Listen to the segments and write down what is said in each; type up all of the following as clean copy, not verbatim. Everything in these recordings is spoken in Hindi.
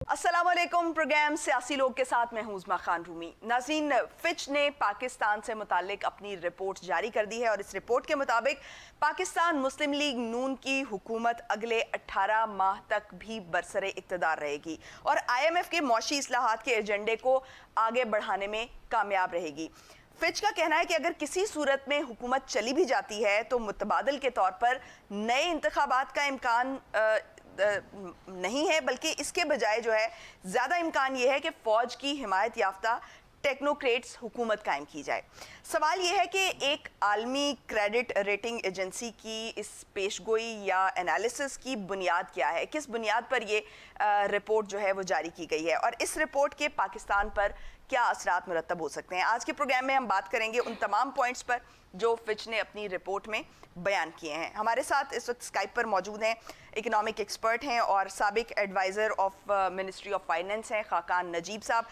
अस्सलामुअलैकुम। प्रोग्राम सियासी लोग के साथ मैं हूं उज़मा खान रूमी। नाज़रीन, फिच ने पाकिस्तान से मुतालिक अपनी रिपोर्ट जारी कर दी है और इस रिपोर्ट के मुताबिक पाकिस्तान मुस्लिम लीग नून की हुकूमत अगले 18 माह तक भी बरसरे इक़्तिदार रहेगी और IMF के मौशी इस्लाहात के एजेंडे को आगे बढ़ाने में कामयाब रहेगी। फिच का कहना है कि अगर किसी सूरत में हुकूमत चली भी जाती है तो मुतबादल के तौर पर नए इंतखाबात का इम्कान नहीं है, बल्कि इसके बजाय जो है ज़्यादा इम्कान ये है कि फ़ौज की हिमायत याफ्ता टेक्नोक्रेट्स हुकूमत कायम की जाए। सवाल यह है कि एक आलमी क्रेडिट रेटिंग एजेंसी की इस पेशगोई या एनालिसिस की बुनियाद क्या है, किस बुनियाद पर ये रिपोर्ट जो है वो जारी की गई है और इस रिपोर्ट के पाकिस्तान पर क्या असरात मुरतब हो सकते हैं। आज के प्रोग्राम में हम बात करेंगे उन तमाम पॉइंट्स पर जो फिच ने अपनी रिपोर्ट में बयान किए हैं। हमारे साथ इस वक्त स्काइप पर मौजूद हैं इकोनॉमिक एक्सपर्ट हैं और साबिक adviser of ministry of finance हैं खाकान नजीब साहब।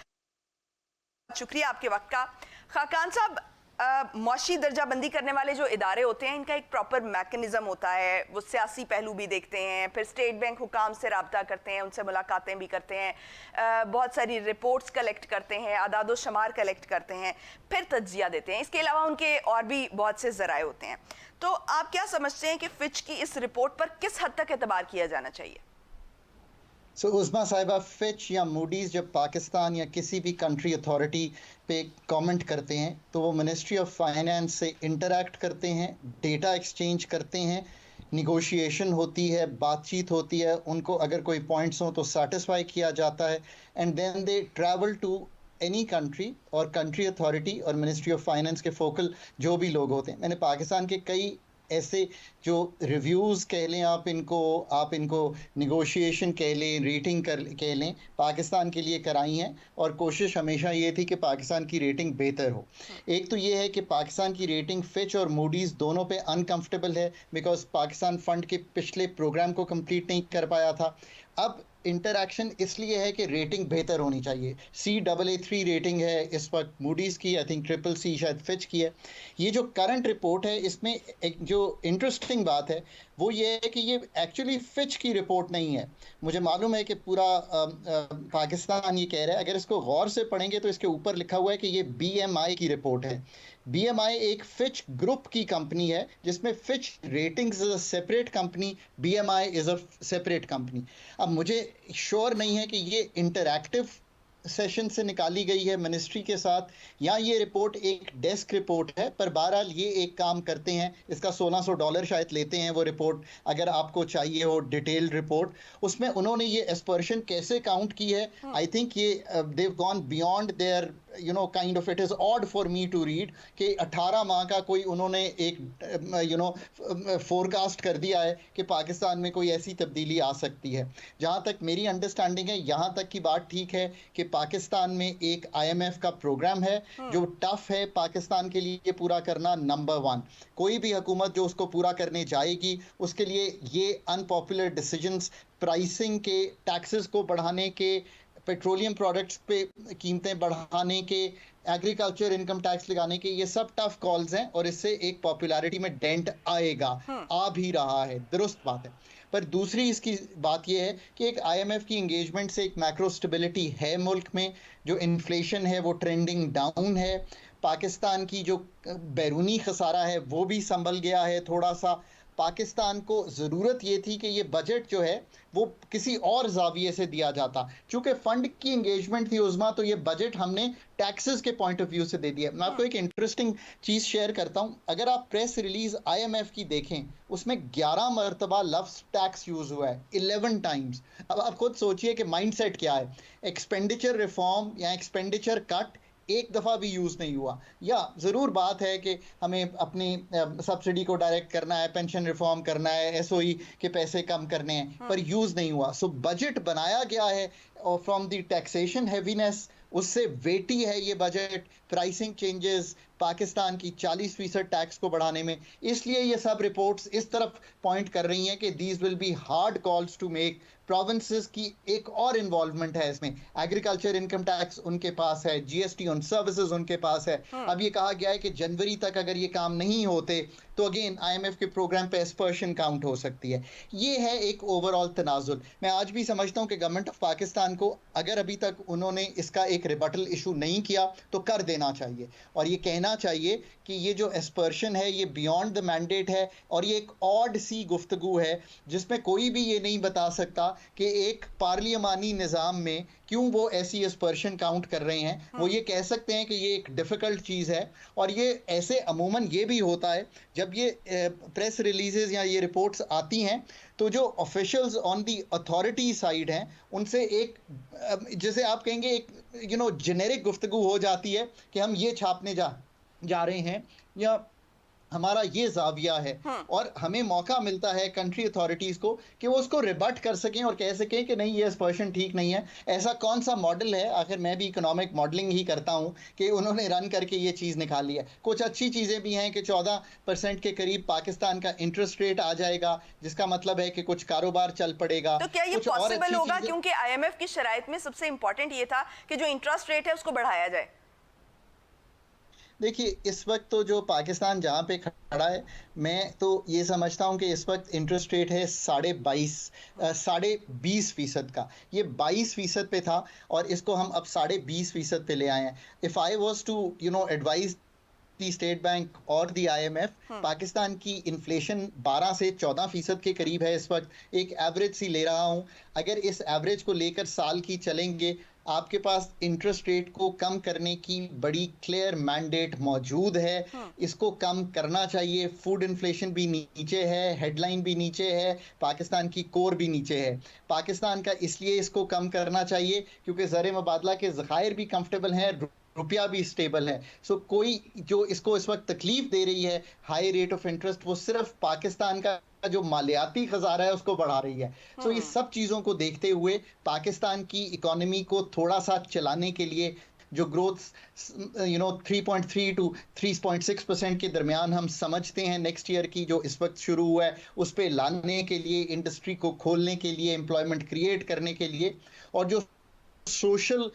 शुक्रिया आपके वक्त का। खाकान साहब, मौशी दर्जाबंदी करने वाले जो इदारे होते हैं इनका एक प्रॉपर मैकेनिज़्म होता है, वो सियासी पहलू भी देखते हैं, फिर स्टेट बैंक हुकाम से रब्ता करते हैं, उनसे मुलाकातें भी करते हैं, बहुत सारी रिपोर्ट्स कलेक्ट करते हैं, आदाद व शुमार कलेक्ट करते हैं, फिर तज्जिया देते हैं। इसके अलावा उनके और भी बहुत से ज़राए होते हैं। तो आप क्या समझते हैं कि फिच की इस रिपोर्ट पर किस हद तक एतबार किया जाना चाहिए? उज़मा साहिबा, फिच या मूडीज़ जब पाकिस्तान या किसी भी कंट्री अथॉरिटी पे कमेंट करते हैं तो वो मिनिस्ट्री ऑफ फाइनेंस से इंटरेक्ट करते हैं, डेटा एक्सचेंज करते हैं, निगोशिएशन होती है, बातचीत होती है, उनको अगर कोई पॉइंट्स हो तो सेटिस्फाई किया जाता है and then they travel to any country और कंट्री अथॉरिटी और मिनिस्ट्री ऑफ फाइनेंस के फोकल जो भी लोग होते हैं। मैंने पाकिस्तान के कई ऐसे जो रिव्यूज़ कह लें, आप इनको निगोशिएशन कह लें, रेटिंग कह लें, पाकिस्तान के लिए कराई हैं और कोशिश हमेशा ये थी कि पाकिस्तान की रेटिंग बेहतर हो। एक तो ये है कि पाकिस्तान की रेटिंग फिच और मूडीज़ दोनों पे अनकंफर्टेबल है बिकॉज पाकिस्तान फ़ंड के पिछले प्रोग्राम को कंप्लीट नहीं कर पाया था। अब इंटरैक्शन इसलिए है कि रेटिंग बेहतर होनी चाहिए। CAA3 रेटिंग है इस वक्त मूडीज़ की, आई थिंक CCC शायद फिच की है। ये जो करंट रिपोर्ट है इसमें एक जो इंटरेस्टिंग बात है वो ये है कि ये एक्चुअली फिच की रिपोर्ट नहीं है। मुझे मालूम है कि पूरा पाकिस्तान ये कह रहा है, अगर इसको गौर से पढ़ेंगे तो इसके ऊपर लिखा हुआ है कि ये BMI की रिपोर्ट है। BMI एक फिच ग्रुप की कंपनी है जिसमें Fitch ratings is a separate company, BMI is a separate company. अब मुझे श्योर नहीं है कि ये इंटरैक्टिव सेशन से निकाली गई है मिनिस्ट्री के साथ या ये रिपोर्ट एक डेस्क रिपोर्ट है, पर बहरहाल ये एक काम करते हैं, इसका $1600 शायद लेते हैं वो रिपोर्ट। अगर आपको चाहिए हो डिटेल्ड रिपोर्ट, उसमें उन्होंने ये एस्पर्शन कैसे काउंट की है, आई थिंक ये they've gone beyond their kind of, it is odd for me to read कि 18 माह का कोई उन्होंने एक फोरकास्ट कर दिया है कि पाकिस्तान में कोई ऐसी तब्दीली आ सकती है। जहाँ तक मेरी अंडरस्टैंडिंग है, यहाँ तक की बात ठीक है कि पाकिस्तान में एक IMF का प्रोग्राम है जो टफ है पाकिस्तान के लिए पूरा करना। नंबर 1, कोई भी हुकूमत जो उसको पूरा करने जाएगी उसके लिए ये अनपॉपुलर डिसीजंस, प्राइसिंग के, टैक्सेस को बढ़ाने के, पेट्रोलियम प्रोडक्ट्स पे कीमतें बढ़ाने के, एग्रीकल्चर इनकम टैक्स लगाने के, ये सब टफ कॉल्स हैं और इससे एक पॉपुलैरिटी में डेंट आएगा, आ भी रहा है, दुरुस्त बात है। पर दूसरी इसकी बात यह है कि एक IMF की इंगेजमेंट से एक मैक्रो स्टेबिलिटी है मुल्क में, जो इन्फ्लेशन है वो ट्रेंडिंग डाउन है, पाकिस्तान की जो बैरूनी खसारा है वो भी संभल गया है थोड़ा सा। पाकिस्तान को ज़रूरत ये थी कि ये बजट जो है वो किसी और जाविये से दिया जाता, चूँकि फ़ंड की इंगेजमेंट थी उज़मा, तो ये बजट हमने टैक्सेस के पॉइंट ऑफ व्यू से दे दिया। मैं आपको एक इंटरेस्टिंग चीज़ शेयर करता हूँ। अगर आप प्रेस रिलीज़ IMF की देखें, उसमें 11 मरतबा लफ्ज़ टैक्स यूज़ हुआ है, 11 टाइम्स। अब आप खुद सोचिए कि माइंडसेट क्या है। एक्सपेंडिचर रिफॉर्म या एक्सपेंडिचर कट एक दफ़ा भी यूज़ नहीं हुआ। या ज़रूर बात है कि हमें अपनी सब्सिडी को डायरेक्ट करना है, पेंशन रिफॉर्म करना है, SOE के पैसे कम करने हैं, पर यूज़ नहीं हुआ। सो बजट बनाया गया है और फ्रॉम द टैक्सेशन हैवीनेस, उससे वेटी है ये बजट, प्राइसिंग चेंजेस, पाकिस्तान की 40% टैक्स को बढ़ाने में। इसलिए ये सब रिपोर्ट्स इस तरफ पॉइंट कर रही हैं कि these will be hard calls to make. Provinces की एक और इन्वॉल्वमेंट है इसमें, एग्रीकल्चर इनकम टैक्स उनके पास है, जीएसटी ऑन सर्विसेज उनके पास है। अब ये कहा गया है कि जनवरी तक अगर ये काम नहीं होते तो अगेन आईएमएफ के प्रोग्राम पे एस्पर्शन काउंट हो सकती है। ये है एक ओवरऑल तनाजुल। मैं आज भी समझता हूं कि गवर्नमेंट ऑफ पाकिस्तान को अगर अभी तक उन्होंने इसका एक रिबटल इशू नहीं किया तो कर देना चाहिए, और ये कहना चाहिए कि ये जो एस्पर्शन है ये बियॉन्ड द मैंडेट है, और ये एक ऑड सी गुफ्तगू है जिसमें कोई भी ये नहीं बता सकता कि एक पार्लियामानी निज़ाम में क्यों वो ऐसी एस्पर्शन काउंट कर रहे हैं। वो ये कह सकते हैं कि ये एक डिफ़िकल्ट चीज़ है, और ये ऐसे अमूमन ये भी होता है जब ये प्रेस रिलीजेस या ये रिपोर्ट्स आती हैं तो जो officials on the authority side हैं उनसे एक जैसे आप कहेंगे एक जेनेरिक गुफ्तगू हो जाती है कि हम ये छापने जा रहे हैं या हमारा ये जाविया है, और हमें मौका मिलता है कंट्री अथॉरिटीज़ को कि वो उसको रिबट कर सकें और कह सकें कि नहीं ये एस्पर्शन ठीक नहीं है। ऐसा कौन सा मॉडल है, आखिर मैं भी इकोनॉमिक मॉडलिंग ही करता हूं, कि उन्होंने रन करके ये चीज़ निकाली है। कुछ अच्छी चीज़ें भी हैं कि 14% के करीब पाकिस्तान का इंटरेस्ट रेट आ जाएगा, जिसका मतलब है कि कुछ कारोबार चल पड़ेगा। तो क्या ये पॉसिबल होगा, क्योंकि आईएमएफ की शराइत में सबसे इंपॉर्टेंट ये था कि जो इंटरेस्ट रेट है उसको बढ़ाया जाए? देखिए, इस वक्त तो जो पाकिस्तान जहाँ पे खड़ा है, मैं तो ये समझता हूँ कि इस वक्त इंटरेस्ट रेट है 20.5% का। ये 22% पे था और इसको हम अब 20.5% पे ले आए हैं। If I was to advise the state bank और दी आईएमएफ, पाकिस्तान की इन्फ्लेशन 12 से 14% के करीब है इस वक्त। एक एवरेज सी ले रहा हूँ, अगर इस एवरेज को लेकर साल की चलेंगे, आपके पास इंटरेस्ट रेट को कम करने की बड़ी क्लियर मैंडेट मौजूद है। इसको कम करना चाहिए। फूड इन्फ्लेशन भी नीचे है, हेडलाइन भी नीचे है, पाकिस्तान की कोर भी नीचे है। पाकिस्तान का इसलिए इसको कम करना चाहिए क्योंकि ज़र मुबादला के ज़खायर भी कंफर्टेबल हैं, रुपया भी स्टेबल है। सो कोई जो इसको इस वक्त तकलीफ दे रही है हाई रेट ऑफ इंटरेस्ट, वो सिर्फ पाकिस्तान का जो मालियाती खजाना है उसको बढ़ा रही है। सो इस सब चीज़ों को देखते हुए पाकिस्तान की इकोनॉमी को थोड़ा सा चलाने के लिए जो ग्रोथ 3.3 to 3.6% के दरमियान हम समझते हैं नेक्स्ट ईयर की जो इस वक्त शुरू हुआ है, उस पर लाने के लिए, इंडस्ट्री को खोलने के लिए, एम्प्लॉयमेंट क्रिएट करने के लिए, और जो सोशल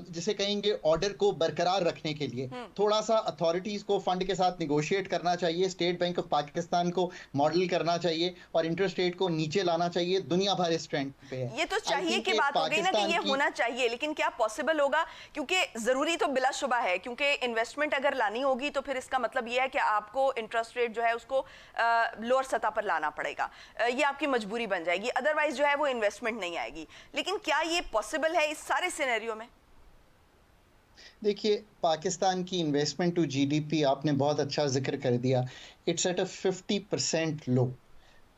जिसे कहेंगे ऑर्डर को बरकरार रखने के लिए थोड़ा सा अथॉरिटीज को फंड के साथ निगोशिएट करना चाहिए। स्टेट बैंक ऑफ पाकिस्तान को मॉडल करना चाहिए और इंटरेस्ट रेट को नीचे लाना चाहिए। दुनिया भर इस ट्रेंड पे है। ये तो चाहिए की बात हो गई ना कि ये होना चाहिए, लेकिन क्या पॉसिबल होगा? क्योंकि जरूरी तो बिलाशुबा है, क्योंकि इन्वेस्टमेंट अगर लानी होगी तो फिर इसका मतलब ये है कि आपको इंटरेस्ट रेट जो है उसको लोअर सतह पर लाना पड़ेगा। ये आपकी मजबूरी बन जाएगी, अदरवाइज जो है वो इन्वेस्टमेंट नहीं आएगी। लेकिन क्या ये पॉसिबल है इस सारे सिनेरियो में? देखिए, पाकिस्तान की इन्वेस्टमेंट टू जीडीपी आपने बहुत अच्छा जिक्र कर दिया। It's at a 50% low.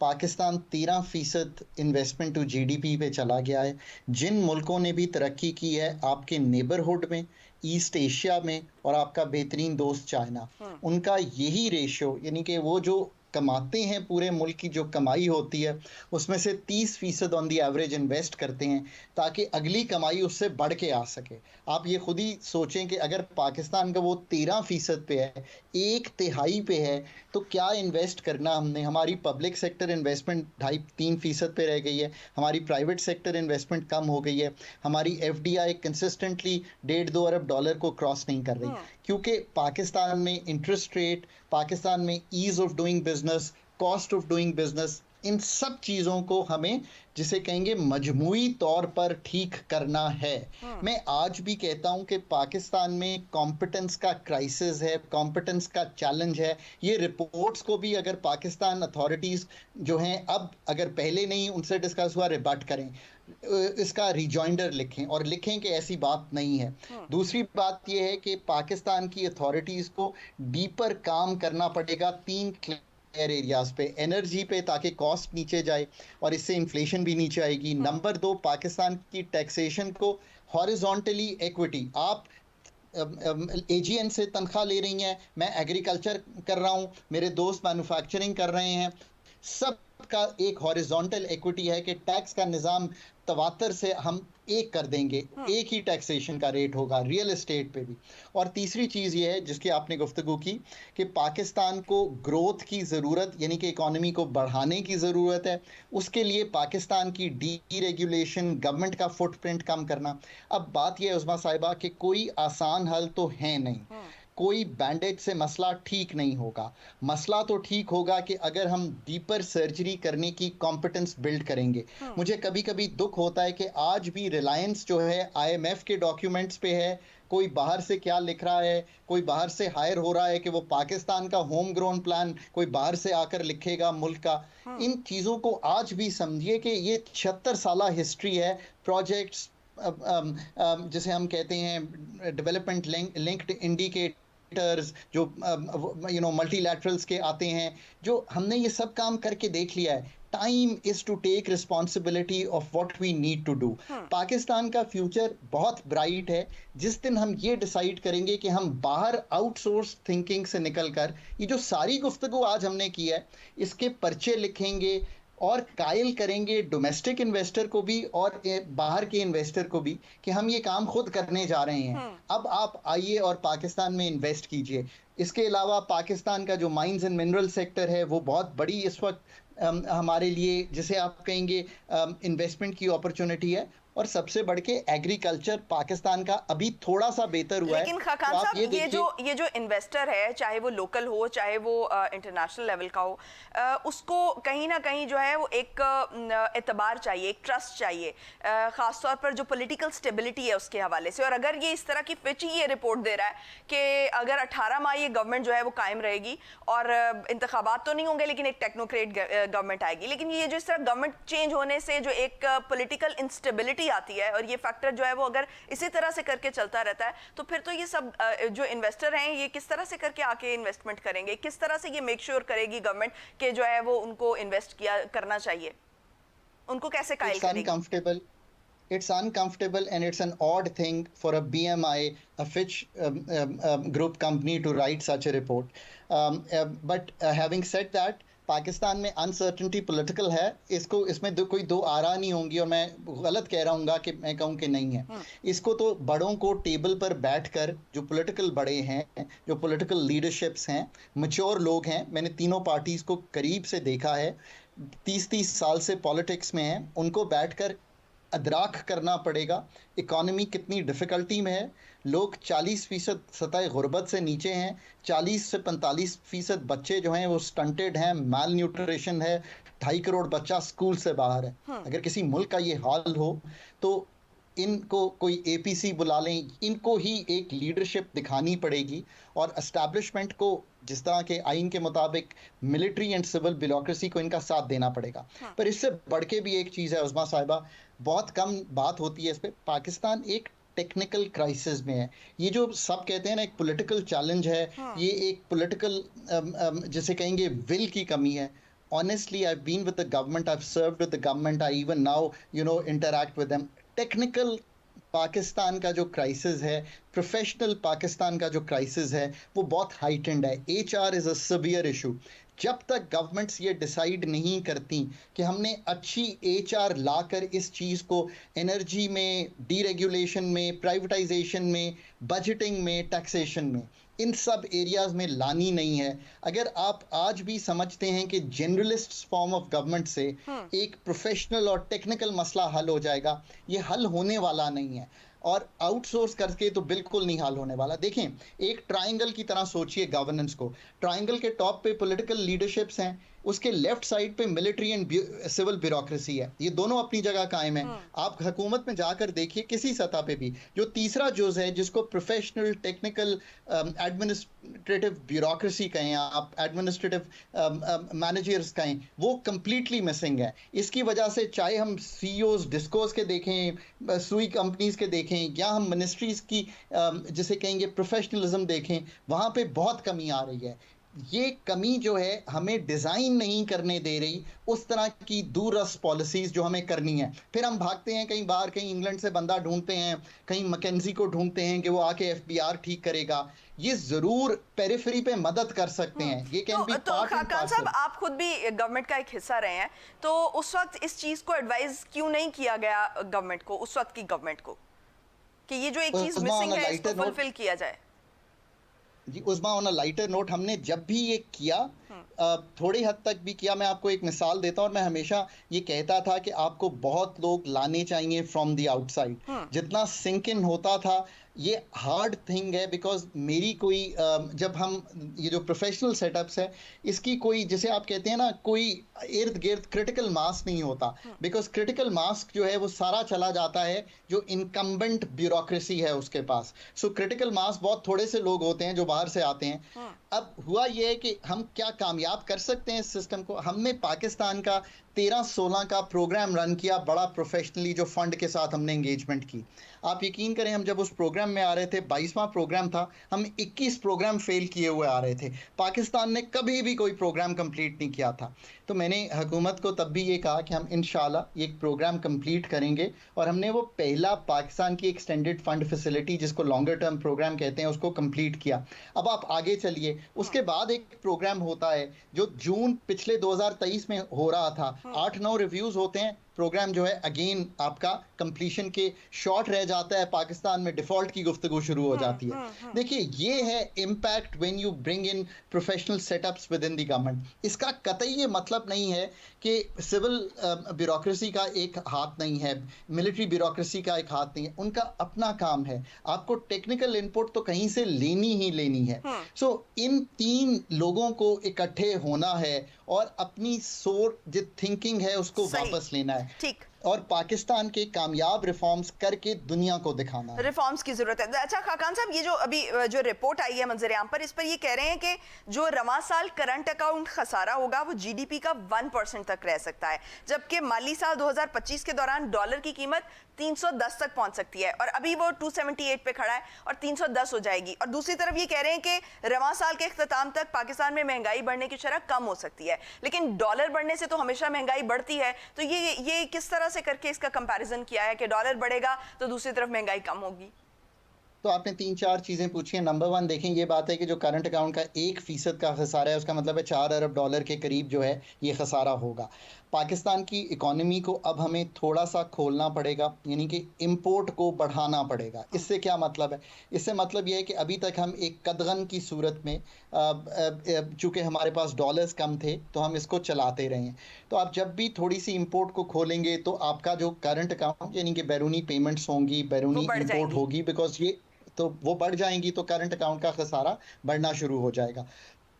Pakistan 13% investment to GDP पे चला गया है। जिन मुल्कों ने भी तरक्की की है आपके नेबरहुड में, ईस्ट एशिया में, और आपका बेहतरीन दोस्त चाइना, उनका यही रेशियो, यानी कि वो जो कमाते हैं पूरे मुल्क की जो कमाई होती है उसमें से 30% ऑन दी एवरेज इन्वेस्ट करते हैं ताकि अगली कमाई उससे बढ़ के आ सके। आप ये खुद ही सोचें कि अगर पाकिस्तान का वो 13% पे है, 1/3 पे है, तो क्या इन्वेस्ट करना हमने। हमारी पब्लिक सेक्टर इन्वेस्टमेंट 2.5-3% पे रह गई है, हमारी प्राइवेट सेक्टर इन्वेस्टमेंट कम हो गई है, हमारी एफडीआई कंसिस्टेंटली $1.5-2 अरब को क्रॉस नहीं कर रही, क्योंकि पाकिस्तान में इंटरेस्ट रेट, पाकिस्तान में ease of doing business, cost of doing business, इन सब चीज़ों को हमें जिसे कहेंगे मजमूई तौर पर ठीक करना है। मैं आज भी कहता हूं कि पाकिस्तान में कॉम्पिटेंस का क्राइसिस है, कॉम्पिटेंस का चैलेंज है। ये रिपोर्ट्स को भी अगर पाकिस्तान अथॉरिटीज़ जो हैं, अब अगर पहले नहीं उनसे डिस्कस हुआ, रिबट करें, इसका रिजॉइंडर लिखें और लिखें कि ऐसी बात नहीं है। दूसरी बात यह है कि पाकिस्तान की अथॉरिटीज़ को डीपर काम करना पड़ेगा 3 एरियाज पे, एनर्जी पे, ताकि कॉस्ट नीचे जाए और इससे इन्फ्लेशन भी नीचे आएगी। नंबर 2, पाकिस्तान की टैक्सेशन को हॉरिजॉन्टली इक्विटी। आप एजीएन से तनख्वाह ले रही हैं, मैं एग्रीकल्चर कर रहा हूँ, मेरे दोस्त मैन्युफैक्चरिंग कर रहे हैं, सब का एक हॉरिजॉन्टल इक्विटी है कि टैक्स का निज़ाम तवातर से हम एक कर देंगे, एक ही टैक्सेशन का रेट होगा रियल एस्टेट पे भी। और तीसरी चीज़ ये है जिसकी आपने गुफ्तगू की कि पाकिस्तान को ग्रोथ की ज़रूरत, यानी कि इकॉनमी को बढ़ाने की ज़रूरत है। उसके लिए पाकिस्तान की डीरेगुलेशन, गवर्नमेंट का फुटप्रिंट कम करना। अब बात यह है उस्मा साहिबा कि कोई आसान हल तो है नहीं, कोई बैंडेज से मसला ठीक नहीं होगा। मसला तो ठीक होगा कि अगर हम डीपर सर्जरी करने की कॉम्पिटेंस बिल्ड करेंगे। मुझे कभी कभी दुख होता है कि आज भी रिलायंस जो है IMF के डॉक्यूमेंट्स पे है, कोई बाहर से क्या लिख रहा है, कोई बाहर से हायर हो रहा है कि वो पाकिस्तान का होम ग्रोन प्लान कोई बाहर से आकर लिखेगा मुल्क का। इन चीज़ों को आज भी समझिए कि ये 76 साला हिस्ट्री है। प्रोजेक्ट्स जिसे हम कहते हैं डेवलपमेंट लिंक्ड इंडिकेटर्स, जो मल्टीलैटरल्स के आते हैं, जो हमने ये सब काम करके देख लिया है। Time is to take responsibility of what we need to do. Pakistan का फ्यूचर बहुत ब्राइट है जिस दिन हम ये डिसाइड करेंगे कि हम बाहर आउटसोर्स थिंकिंग से निकलकर ये जो सारी गुफ्तगू आज हमने की है इसके पर्चे लिखेंगे और कायल करेंगे डोमेस्टिक इन्वेस्टर को भी और बाहर के इन्वेस्टर को भी कि हम ये काम खुद करने जा रहे हैं। अब आप आइए और पाकिस्तान में इन्वेस्ट कीजिए। इसके अलावा पाकिस्तान का जो माइंस एंड मिनरल सेक्टर है वो बहुत बड़ी इस वक्त हमारे लिए, जिसे आप कहेंगे, इन्वेस्टमेंट की अपॉर्चुनिटी है। और सबसे बढ़ के एग्रीकल्चर पाकिस्तान का अभी थोड़ा सा बेहतर हुआ है। लेकिन खान साहब, ये जो इन्वेस्टर है, चाहे वो लोकल हो चाहे वो इंटरनेशनल लेवल का हो, उसको कहीं ना कहीं जो है वो एक एतबार चाहिए, एक ट्रस्ट चाहिए, खासतौर पर जो पॉलिटिकल स्टेबिलिटी है उसके हवाले से। और अगर ये इस तरह की फिच ही ये रिपोर्ट दे रहा है कि अगर 18 माह ये गवर्नमेंट जो है वो कायम रहेगी और इंतखाबात तो नहीं होंगे लेकिन एक टेक्नोक्रेट गवर्नमेंट आएगी, लेकिन ये जो इस तरह गवर्नमेंट चेंज होने से जो एक पॉलिटिकल इंस्टेबिलिटी आती है और ये फैक्टर जो है वो अगर इसी तरह से करके चलता रहता है तो फिर तो ये सब जो इन्वेस्टर हैं ये किस तरह से करके आके इन्वेस्टमेंट करेंगे, किस तरह से ये मेक श्योर करेगी गवर्नमेंट कि जो है वो उनको इन्वेस्ट करना चाहिए, उनको कैसे कायल करेगी? It's uncomfortable and it's an odd thing for a BMI, a Fitch group company to write such a report. But having said that, Pakistan में अनसर्टेनिटी पॉलिटिकल है, इसमें कोई दो आरा नहीं होंगी और मैं गलत कह रहा हूँ कि मैं कहूँ कि नहीं है। इसको तो बड़ों को टेबल पर बैठकर, जो पॉलिटिकल बड़े हैं, जो पॉलिटिकल लीडरशिप्स हैं, मैच्योर लोग हैं, मैंने तीनों पार्टीज को करीब से देखा है, 30-30 साल से पॉलिटिक्स में हैं, उनको बैठकर अदराक करना पड़ेगा इकॉनमी कितनी डिफ़िकल्टी में है। लोग 40% सतह गुर्बत से नीचे हैं, 40 से 45% बच्चे जो हैं वो स्टंटेड हैं, माल न्यूट्रिशन है, 2.5 करोड़ बच्चा स्कूल से बाहर है। अगर किसी मुल्क का ये हाल हो तो इनको कोई APC बुला लें, इनको ही एक लीडरशिप दिखानी पड़ेगी और एस्टैब्लिशमेंट को जिस तरह के आइन के मुताबिक मिलिट्री एंड सिविल ब्यूरोक्रेसी को इनका साथ देना पड़ेगा। पर इससे बढ़ के भी एक चीज़ है उस्मा साहिबा, बहुत कम बात होती है इस पर, पाकिस्तान एक टेक्निकल क्राइसिस में है। ये जो सब कहते हैं ना एक पॉलिटिकल चैलेंज है, ये एक पॉलिटिकल जिसे कहेंगे विल की कमी है। Honestly, I've been with the government, I've served with the government, I even now, interact with them. Technical Pakistan का जो क्राइसिस है, प्रोफेशनल पाकिस्तान का जो क्राइसिस है, वो बहुत हाइटेंड है। HR is a severe issue. जब तक गवर्नमेंट्स ये डिसाइड नहीं करती कि हमने अच्छी HR लाकर इस चीज़ को एनर्जी में, डीरेगुलेशन में, प्राइवेटाइजेशन में, बजटिंग में, टैक्सेशन में, इन सब एरियाज़ में लानी नहीं है, अगर आप आज भी समझते हैं कि जनरलिस्ट फॉर्म ऑफ गवर्नमेंट से एक प्रोफेशनल और टेक्निकल मसला हल हो जाएगा, ये हल होने वाला नहीं है। और आउटसोर्स करके तो बिल्कुल नहीं हल होने वाला। देखें, एक ट्रायंगल की तरह सोचिए गवर्नेंस को। ट्रायंगल के टॉप पे पॉलिटिकल लीडरशिप्स हैं, उसके लेफ्ट साइड पे मिलिट्री एंड सिविल ब्यूरोक्रेसी है। ये दोनों अपनी जगह कायम है। आप हुकूमत में जाकर देखिए किसी सतह पे भी, जो तीसरा जुज है जिसको प्रोफेशनल टेक्निकल एडमिनिस्ट्रेटिव ब्यूरोक्रेसी कहें, आप एडमिनिस्ट्रेटिव मैनेजर्स कहें, वो कंप्लीटली मिसिंग है। इसकी वजह से चाहे हम CEOs डिस्कोस के देखें, सुई कंपनीज के देखें, या हम मिनिस्ट्रीज की जिसे कहेंगे प्रोफेशनलिज्म देखें, वहाँ पे बहुत कमी आ रही है। ये कमी जो है हमें डिज़ाइन नहीं करने दे रही उस तरह की दूरस्थ पॉलिसीज़ जो हमें करनी है। फिर हम भागते हैं कहीं बाहर, कहीं इंग्लैंड से बंदा ढूंढते हैं, कहीं मैकेंजी को ढूंढते हैं कि वो आके एफबीआर ठीक करेगा। ये ज़रूर पेरिफेरी पे मदद कर सकते हैं, ये कैन बी तो पार्ट एंड खान साहब, पार्सल। आप खुद भी गवर्नमेंट का एक हिस्सा रहे हैं, तो उस वक्त इस चीज को एडवाइस क्यों नहीं किया गया गवर्नमेंट को, उस वक्त की गवर्नमेंट को, कि ये जो एक चीज उस्मा ऑन मिसिंग अ है इसको लाइटर नोट, फुलफिल किया जाए? जी उस्मा ऑन अ लाइटर नोट, हमने जब भी ये किया थोड़ी हद तक भी किया। मैं आपको एक मिसाल देता हूँ, और मैं हमेशा ये कहता था कि आपको बहुत लोग लाने चाहिए फ्रॉम द आउटसाइड। जितना सिंक इन होता था, ये हार्ड थिंग है, बिकॉज मेरी कोई जब हम ये जो प्रोफेशनल सेटअप्स है, इसकी कोई, जैसे आप कहते हैं ना, कोई इर्द गिर्द क्रिटिकल मास नहीं होता। बिकॉज क्रिटिकल मास जो है वो सारा चला जाता है जो इनकम्बेंट ब्यूरोक्रेसी है उसके पास। सो क्रिटिकल मास बहुत थोड़े से लोग होते हैं जो बाहर से आते हैं। अब हुआ ये है कि हम क्या कामयाब कर सकते हैं इस सिस्टम को। हमने पाकिस्तान का 13-16 का प्रोग्राम रन किया, बड़ा प्रोफेशनली, जो फंड के साथ हमने एंगेजमेंट की। आप यकीन करें, हम जब उस प्रोग्राम में आ रहे थे, 22वां प्रोग्राम था, हम 21 प्रोग्राम फेल किए हुए आ रहे थे। पाकिस्तान ने कभी भी कोई प्रोग्राम कंप्लीट नहीं किया था। तो मैंने हुकूमत को तब भी ये कहा कि हम इंशाल्लाह ये प्रोग्राम कंप्लीट करेंगे, और हमने वो पहला पाकिस्तान की एक्सटेंडेड फंड फैसिलिटी, जिसको लॉन्गर टर्म प्रोग्राम कहते हैं, उसको कंप्लीट किया। अब आप आगे चलिए, उसके बाद एक प्रोग्राम होता है जो जून पिछले 2023 में हो रहा था। 8-9 रिव्यूज़ होते हैं, प्रोग्राम जो है अगेन आपका कंप्लीशन के शॉर्ट रह जाता है, पाकिस्तान में डिफॉल्ट की गुफ्तगू शुरू हो जाती है। देखिए, ये है impact when you bring in professional setups with in the government. इसका कतई ये मतलब नहीं है कि सिविल ब्यूरोक्रेसी का एक हाथ नहीं है, मिलिट्री ब्यूरोक्रेसी का एक हाथ नहीं है, उनका अपना काम है। आपको टेक्निकल इनपुट तो कहीं से लेनी ही लेनी है। सो इन 3 लोगों को इकट्ठे होना है और अपनी सोच, जो थिंकिंग है, उसको वापस लेना है, ठीक, और पाकिस्तान के कामयाब रिफॉर्म्स करके दुनिया को दिखाना है। रिफॉर्म्स की जरूरत है। अच्छा खान साहब, ये जो अभी जो रिपोर्ट आई है मंजर आम पर, इस पर ये कह रहे हैं कि जो रवां साल करंट अकाउंट खसारा होगा वो जीडीपी का 1% तक रह सकता है, जबकि माली साल 2025 के दौरान डॉलर की कीमत 310 तक पहुंच सकती है, और अभी वो 278 पे खड़ा है और 310 हो जाएगी। और दूसरी तरफ ये कह रहे हैं कि रवां साल के इख्तिताम तक पाकिस्तान में महंगाई बढ़ने की शरह कम हो सकती है, लेकिन डॉलर बढ़ने से तो हमेशा महंगाई बढ़ती है। तो ये किस तरह से करके इसका कंपैरिजन किया है कि डॉलर बढ़ेगा तो दूसरी तरफ महंगाई कम होगी? तो आपने 3-4 चीज़ें पूछी हैं। नंबर 1 देखें, ये बात है कि जो करंट अकाउंट का 1% का खसारा है, उसका मतलब है 4 अरब डॉलर के करीब जो है ये खसारा होगा। पाकिस्तान की इकॉनमी को अब हमें थोड़ा सा खोलना पड़ेगा, यानी कि इंपोर्ट को बढ़ाना पड़ेगा। इससे क्या मतलब है? इससे मतलब ये है कि अभी तक हम एक कदगन की सूरत में, चूँकि हमारे पास डॉलर्स कम थे, तो हम इसको चलाते रहे हैं। तो आप जब भी थोड़ी सी इंपोर्ट को खोलेंगे तो आपका जो करंट अकाउंट, यानी कि बैरूनी पेमेंट्स होंगी, बैरूनी इंपोर्ट होगी, बिकॉज ये तो वो बढ़ जाएंगी, तो करंट अकाउंट का खसारा बढ़ना शुरू हो जाएगा।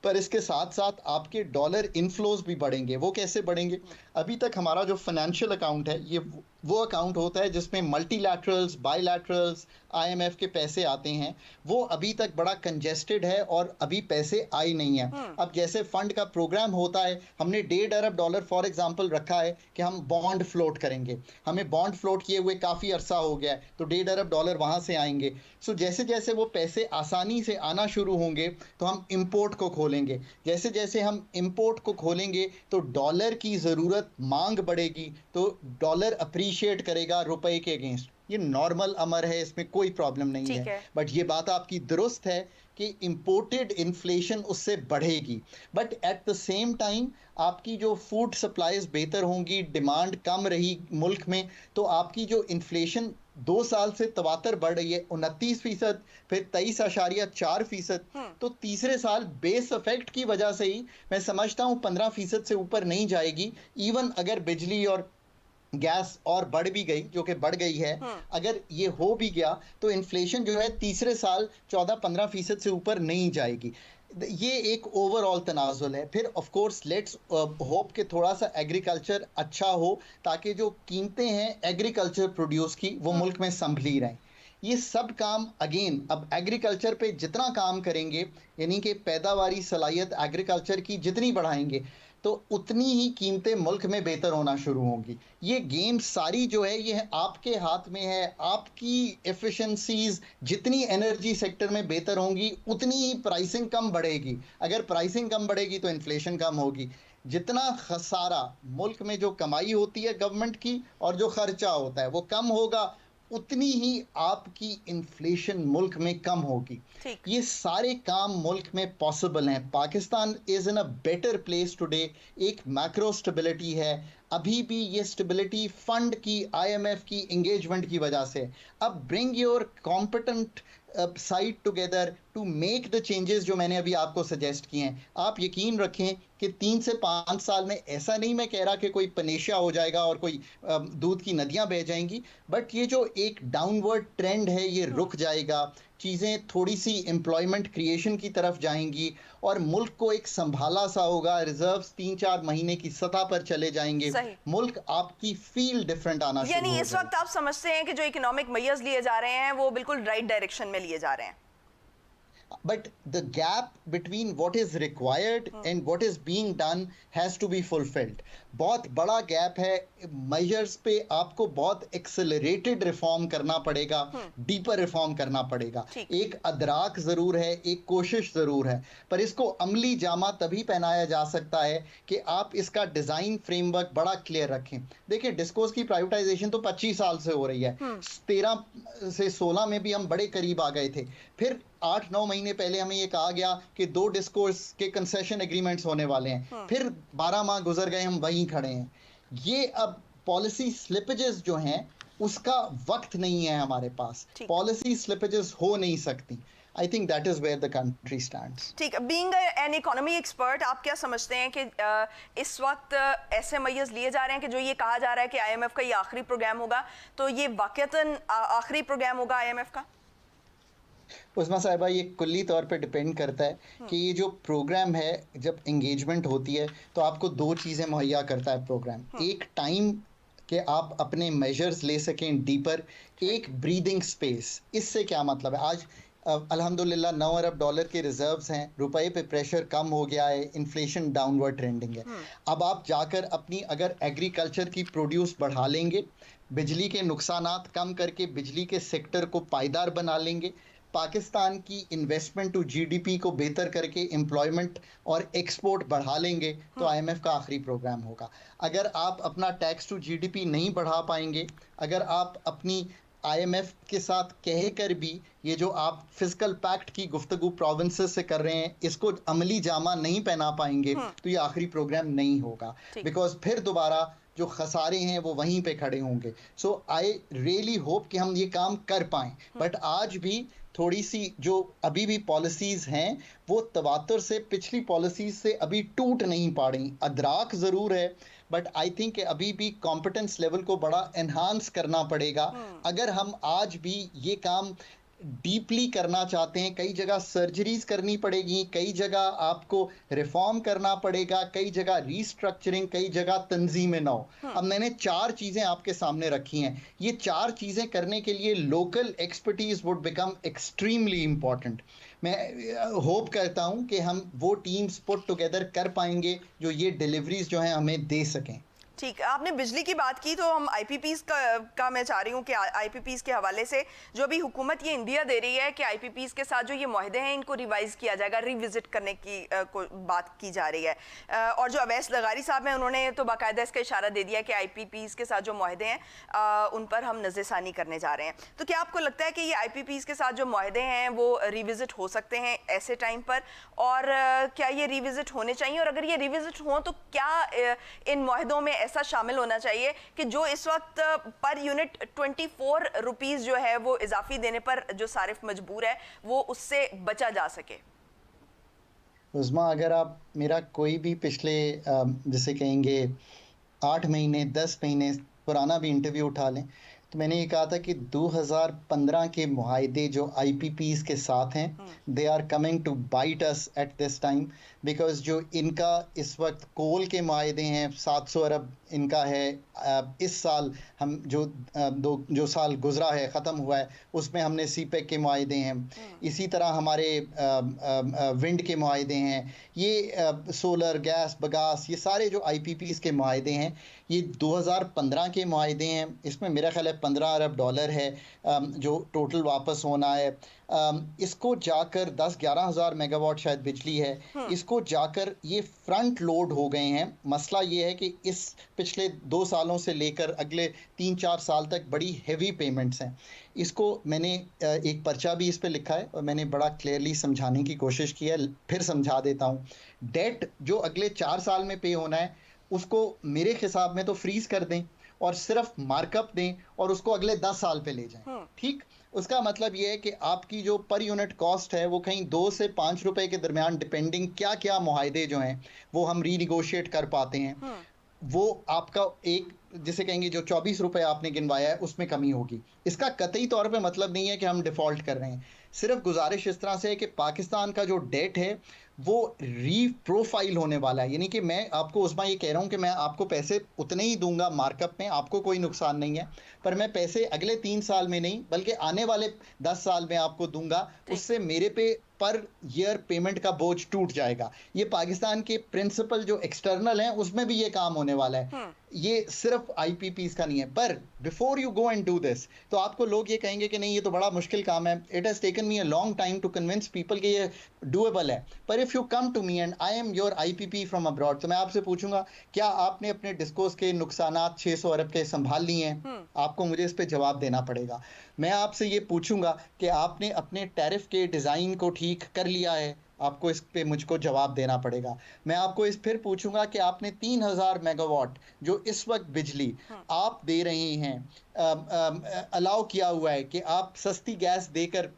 पर इसके साथ साथ आपके डॉलर इनफ्लोज भी बढ़ेंगे। वो कैसे बढ़ेंगे? अभी तक हमारा जो फाइनेंशियल अकाउंट है, ये वो अकाउंट होता है जिसमें मल्टीलैटरल्स, बायलैटरल्स, आईएमएफ के पैसे आते हैं। वो अभी तक बड़ा कंजेस्टेड है और अभी पैसे आए नहीं हैं। अब जैसे फंड का प्रोग्राम होता है, हमने 1.5 अरब डॉलर फॉर एग्जांपल रखा है कि हम बॉन्ड फ्लोट करेंगे। हमें बॉन्ड फ्लोट किए हुए काफ़ी अरसा हो गया है, तो 1.5 अरब डॉलर वहाँ से आएंगे। सो जैसे जैसे वो पैसे आसानी से आना शुरू होंगे तो हम इंपोर्ट को खोलेंगे। जैसे जैसे हम इंपोर्ट को खोलेंगे तो डॉलर की ज़रूरत, मांग बढ़ेगी, तो डॉलर अप्रीशिएट करेगा रुपए के अगेंस्ट। ये नॉर्मल अमर है, इसमें कोई प्रॉब्लम नहीं है। बट ये बात आपकी दुरुस्त है कि इंपोर्टेड इन्फ्लेशन उससे बढ़ेगी। But at the same time आपकी जो फूड सप्लाईज बेहतर होंगी, डिमांड कम रही मुल्क में, तो आपकी जो इन्फ्लेशन 2 साल से तवातर बढ़ रही है, 29%, फिर 23.4%, तो तीसरे साल बेस इफेक्ट की वजह से ही मैं समझता हूँ 15% से ऊपर नहीं जाएगी। इवन अगर बिजली और गैस और बढ़ भी गई, जो कि बढ़ गई है, अगर ये हो भी गया तो इन्फ्लेशन जो है तीसरे साल 14-15% से ऊपर नहीं जाएगी। ये एक ओवरऑल तनाजुल है। फिर ऑफ कोर्स लेट्स होप कि थोड़ा सा एग्रीकल्चर अच्छा हो, ताकि जो कीमतें हैं एग्रीकल्चर प्रोड्यूस की, वो मुल्क में संभली रहें। ये सब काम अगेन, अब एग्रीकल्चर पे जितना काम करेंगे, यानी कि पैदावारी सलाहियत एग्रीकल्चर की जितनी बढ़ाएंगे, तो उतनी ही कीमतें मुल्क में बेहतर होना शुरू होंगी। ये गेम सारी जो है ये आपके हाथ में है। आपकी एफिशिएंसीज जितनी एनर्जी सेक्टर में बेहतर होंगी उतनी ही प्राइसिंग कम बढ़ेगी। अगर प्राइसिंग कम बढ़ेगी तो इन्फ्लेशन कम होगी। जितना खसारा मुल्क में जो कमाई होती है गवर्नमेंट की और जो खर्चा होता है वो कम होगा, उतनी ही आपकी इन्फ्लेशन मुल्क में कम होगी। ठीक। ये सारे काम मुल्क में पॉसिबल हैं। Pakistan is in a better place today. एक मैक्रो स्टेबिलिटी है। अभी भी ये स्टेबिलिटी फंड की, आईएमएफ की एंगेजमेंट की वजह से। अब bring your competent side together to make the changes जो मैंने अभी आपको सजेस्ट किए हैं। आप यकीन रखें कि 3 से 5 साल में, ऐसा नहीं मैं कह रहा कि कोई पनेशिया हो जाएगा और कोई दूध की नदियां बह जाएंगी, बट ये जो एक डाउनवर्ड ट्रेंड है ये रुक जाएगा। चीज़ें थोड़ी सी एम्प्लॉयमेंट क्रिएशन की तरफ जाएंगी और मुल्क को एक संभाला सा होगा। रिजर्व्स 3-4 महीने की सतह पर चले जाएंगे। सही। मुल्क आपकी फील डिफरेंट आना शुरू यानी हो इस वक्त आप समझते हैं कि जो इकोनॉमिक मेजर्स लिए जा रहे हैं वो बिल्कुल राइट डायरेक्शन में लिए जा रहे हैं। But the gap between what is required and what is being done has to be fulfilled. बहुत बड़ा गैप है। मेजर्स पे आपको बहुत एक्सेलरेटेड रिफॉर्म करना पड़ेगा, डीपर रिफॉर्म करना पड़ेगा। एक अदराक ज़रूर है, एक कोशिश ज़रूर है, पर इसको अमली जामा तभी पहनाया जा सकता है कि आप इसका डिज़ाइन फ्रेमवर्क बड़ा क्लियर रखें। देखिए, डिस्कोस की प्राइवेटाइजेशन तो 25 साल से हो रही है। 13 से 16 में भी हम बड़े करीब आ गए थे। फिर 8-9 महीने पहले हमें ये कहा गया कि 2 डिस्कोर्स के कंसेशन एग्रीमेंट्स होने वाले हैं। फिर 12 माह गुजर गए, हम वहीं खड़े हैं। ये अब पॉलिसी स्लिपेजेस जो हैं उसका वक्त नहीं है हमारे पास। पॉलिसी स्लिपेजेस हो नहीं सकती। I think that is where the country stands. ठीक। बीइंग एन इकोनॉमी एक्सपर्ट, आप क्या समझते हैं कि इस वक्त ऐसे मेजर्स लिए जा रहे हैं कि जो ये कहा जा रहा है कि आईएमएफ का ये आखिरी प्रोग्राम होगा, तो ये वाकईतन आखिरी प्रोग्राम होगा आईएमएफ का? उस्मा साहिबा, ये कुल्ली तौर पे डिपेंड करता है कि ये जो प्रोग्राम है, जब एंगेजमेंट होती है तो आपको 2 चीज़ें मुहैया करता है प्रोग्राम। एक टाइम कि आप अपने मेजर्स ले सकें डीपर, एक ब्रीदिंग स्पेस। इससे क्या मतलब है? आज अल्हम्दुलिल्लाह 9 अरब डॉलर के रिजर्व्स हैं, रुपए पे प्रेशर कम हो गया है, इन्फ्लेशन डाउनवर्ड ट्रेंडिंग है। अब आप जाकर अपनी अगर एग्रीकल्चर की प्रोड्यूस बढ़ा लेंगे, बिजली के नुकसानात कम करके बिजली के सेक्टर को पायदार बना लेंगे, पाकिस्तान की इन्वेस्टमेंट टू जीडीपी को बेहतर करके एम्प्लॉयमेंट और एक्सपोर्ट बढ़ा लेंगे, तो आईएमएफ का आखिरी प्रोग्राम होगा। अगर आप अपना टैक्स टू जीडीपी नहीं बढ़ा पाएंगे, अगर आप अपनी आईएमएफ के साथ कह कर भी ये जो आप फिजिकल पैक्ट की गुफ्तगू प्रोविंसेस से कर रहे हैं, इसको अमली जामा नहीं पहना पाएंगे, तो ये आखिरी प्रोग्राम नहीं होगा। बिकॉज फिर दोबारा जो खसारे हैं वो वहीं पे खड़े होंगे। सो आई रियली होप कि हम ये काम कर पाएं। बट आज भी थोड़ी सी जो अभी भी पॉलिसीज़ हैं वो तवातुर से, पिछली पॉलिसीज़ से अभी टूट नहीं पा रही। अदराक ज़रूर है, बट आई थिंक अभी भी कॉम्पिटेंस लेवल को बड़ा एनहांस करना पड़ेगा। अगर हम आज भी ये काम डीपली करना चाहते हैं, कई जगह सर्जरीज करनी पड़ेगी, कई जगह आपको रिफॉर्म करना पड़ेगा, कई जगह रीस्ट्रक्चरिंग, कई जगह तंजीम नौ। अब मैंने 4 चीज़ें आपके सामने रखी हैं। ये 4 चीज़ें करने के लिए local expertise would become extremely important. मैं होप करता हूं कि हम वो टीम्स पुट टुगेदर कर पाएंगे जो ये डिलीवरीज जो हैं हमें दे सकें। ठीक। आपने बिजली की बात की, तो हम आईपीपीज़ का मैं चाह रही हूँ कि आईपीपीज़ के हवाले से जो अभी हुकूमत ये इंडिया दे रही है कि आईपीपीज़ के साथ जो ये मुआहदे हैं इनको रिवाइज़ किया जाएगा, रिविजिट करने की बात की जा रही है। और जो अवैस लगारी साहब हैं उन्होंने तो बाकायदा इसका इशारा दे दिया कि आईपीपीज़ के साथ जो मुआहदे हैं उन पर हम नज़रसानी करने जा रहे हैं। तो क्या आपको लगता है कि ये आईपीपीज़ के साथ जो मुआहदे हैं वो रिविजिट हो सकते हैं ऐसे टाइम पर, और क्या ये रिविजिट होने चाहिए? और अगर ये रिविजिट हों तो क्या इन मुआहदों में ऐसा शामिल होना चाहिए कि जो इस वक्त पर यूनिट 24 रुपीस जो है वो इजाफी देने पर जो सारिफ मजबूर है वो उससे बचा जा सके? उस्मा, अगर आप मेरा कोई भी पिछले जैसे कहेंगे 8 महीने 10 महीने पुराना भी इंटरव्यू उठा लें, तो मैंने ये कहा था कि 2015 के मुआहदे जो आईपीपीज़ के साथ हैं, they are coming to bite us at this time, because जो इनका इस वक्त कोल के मुआहदे हैं 700 अरब इनका है इस साल हम जो साल गुजरा है ख़त्म हुआ है उसमें हमने सीपेक के मुआहदे हैं, इसी तरह हमारे विंड के मुआहदे हैं, ये सोलर गैस बगास ये सारे जो IPPs के मुआहदे हैं ये 2015 के मुआहदे हैं। इसमें मेरा ख्याल है $15 अरब है जो टोटल वापस होना है। इसको जाकर 10-11 हज़ार मेगावाट शायद बिजली है, इसको जाकर ये फ्रंट लोड हो गए हैं। मसला ये है कि इस पिछले 2 सालों से लेकर अगले 3-4 साल तक बड़ी हेवी पेमेंट्स हैं। इसको मैंने एक पर्चा भी इस पे लिखा है और मैंने बड़ा क्लियरली समझाने की कोशिश की है, फिर समझा देता हूँ। डेट जो अगले 4 साल में पे होना है उसको मेरे हिसाब में तो फ्रीज कर दें और सिर्फ मार्कअप दें और उसको अगले 10 साल पे ले जाएं। ठीक, उसका मतलब ये है कि आपकी जो पर यूनिट कॉस्ट है वो कहीं 2 से 5 रुपए के दरमियान डिपेंडिंग क्या क्या मुआहदे जो हैं वो हम रीनिगोशिएट कर पाते हैं, वो आपका एक जिसे कहेंगे जो 24 रुपए आपने गिनवाया है उसमें कमी होगी। इसका कतई तौर पे मतलब नहीं है कि हम डिफ़ॉल्ट कर रहे हैं, सिर्फ गुजारिश इस तरह से है कि पाकिस्तान का जो डेट है वो रीप्रोफाइल होने वाला है। यानी कि मैं आपको उसमें ये कह रहा हूँ कि मैं आपको पैसे उतने ही दूंगा मार्कअप में, आपको कोई नुकसान नहीं है, पर मैं पैसे अगले 3 साल में नहीं बल्कि आने वाले 10 साल में आपको दूंगा। उससे मेरे पे पर ईयर पेमेंट का बोझ टूट जाएगा। ये पाकिस्तान के प्रिंसिपल जो एक्सटर्नल हैं उसमें भी ये काम होने वाला है, ये सिर्फ IPPs का नहीं है। पर before you go and do this तो आपको लोग ये कहेंगे कि नहीं ये तो बड़ा मुश्किल काम है, it has taken me a long time to convince people कि ये डूएबल है। पर if you come to me and I am your IPP from abroad तो मैं आपसे पूछूंगा क्या आपने अपने डिस्कोस के नुकसानात 600 अरब के संभाल लिए हैं? आपको मुझे इस पे जवाब देना पड़ेगा। मैं आपसे ये पूछूंगा कि आपने अपने टैरिफ के डिज़ाइन को ठीक कर लिया है? आपको इस पे मुझको जवाब देना पड़ेगा। मैं आपको इस फिर पूछूंगा कि आपने 3000 मेगावाट जो इस वक्त बिजली आप दे रही हैं अलाउ किया हुआ है कि आप सस्ती गैस देकर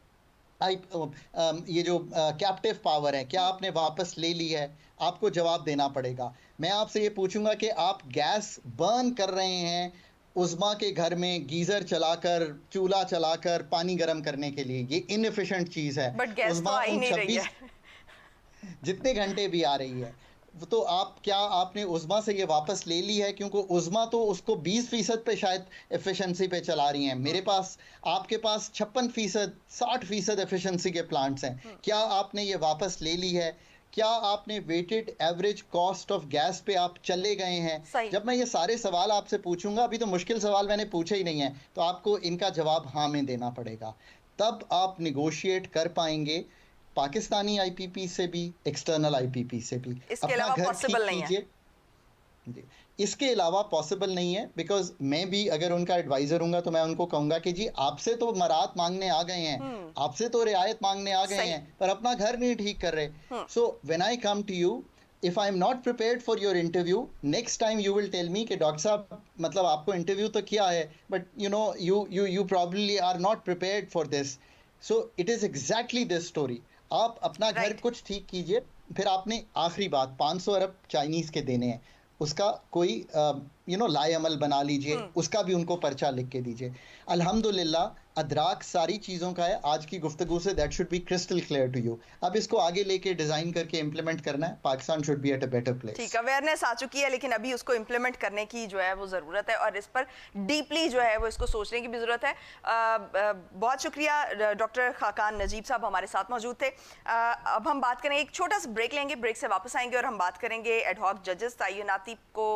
ये जो कैप्टिव पावर है क्या आपने वापस ले ली है? आपको जवाब देना पड़ेगा। मैं आपसे ये पूछूंगा कि आप गैस बर्न कर रहे हैं उज़्मा के घर में गीजर चलाकर चूल्हा चलाकर पानी गर्म करने के लिए, ये इनएफिशिएंट चीज़ है। बट गैस तो आ ही नहीं रही है। जितने घंटे भी आ रही है तो आप क्या आपने उज़्मा से ये वापस ले ली है? क्योंकि उज़्मा तो उसको 20% पे शायद एफिशिएंसी पे चला रही हैं। मेरे पास आपके पास 56% 60% एफिशिएंसी के प्लांट्स हैं। क्या आपने ये वापस ले ली है? क्या आपने weighted average cost of gas पे आप चले गए हैं? जब मैं ये सारे सवाल आपसे पूछूंगा, अभी तो मुश्किल सवाल मैंने पूछे ही नहीं है, तो आपको इनका जवाब हाँ में देना पड़ेगा, तब आप निगोशिएट कर पाएंगे पाकिस्तानी IPP से भी एक्सटर्नल IPP से भी। इसके अलावा पॉसिबल नहीं है। इसके अलावा पॉसिबल नहीं है बिकॉज मैं भी अगर उनका एडवाइजर हूंगा तो मैं उनको कहूंगा कि जी आपसे तो मराहत मांगने आ गए हैं, आपसे तो रियायत मांगने आ गए हैं, पर अपना घर नहीं ठीक कर रहे। So when I come to you if I am not prepared for your interview, next time you will tell me कि डॉक्टर साहब मतलब आपको इंटरव्यू तो किया है but you know you probably are not prepared for this. So it is exactly this story. आप अपना घर कुछ ठीक कीजिए, फिर आपने आखिरी बात 500 अरब चाइनीज के देने हैं, उसका कोई लाए अमल बना लीजिए, उसका भी उनको पर्चा लिख के दीजिए। अल्हम्दुलिल्लाह अदराक सारी चीज़ों का है आज की गुफ्तगू से, that should be crystal clear to you. अब इसको आगे लेके डिज़ाइन करके इम्प्लीमेंट करना है, Pakistan should be at a better place. ठीक, अवेयरनेस आ चुकी है लेकिन अभी उसको इम्प्लीमेंट करने की जो है वो ज़रूरत है और इस पर डीपली जो है वो इसको सोचने की भी ज़रूरत है। बहुत शुक्रिया डॉक्टर खाकान नजीब साहब हमारे साथ मौजूद थे। अब हम बात करें, एक छोटा सा ब्रेक लेंगे, ब्रेक से वापस आएंगे और हम बात करेंगे एडहॉक जजेस तयनाती को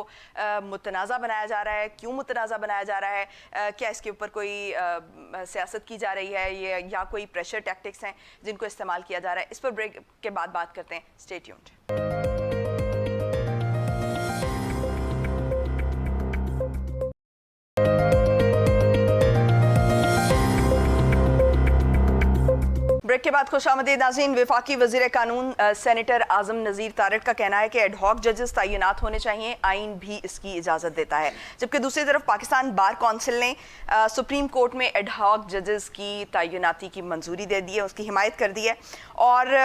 मुतनाज़ा बनाया जा रहा है, क्यों मुतनाज़ा बनाया जा रहा है, क्या इसके ऊपर कोई सियासत की जा रही है ये या कोई प्रेशर टैक्टिक्स हैं जिनको इस्तेमाल किया जा रहा है। इस पर ब्रेक के बाद बात करते हैं। Stay tuned. ब्रेक के बाद खुशामदीद नाज़रीन। वफाकी वज़ीर कानून सेनेटर आज़म नज़ीर तारिक का कहना है कि एडहॉक जजेस तैनात होने चाहिए, आइन भी इसकी इजाज़त देता है। जबकि दूसरी तरफ पाकिस्तान बार कौंसिल ने सुप्रीम कोर्ट में एडहॉक जजेस की तैनाती की मंजूरी दे दी है, उसकी हिमायत कर दी है और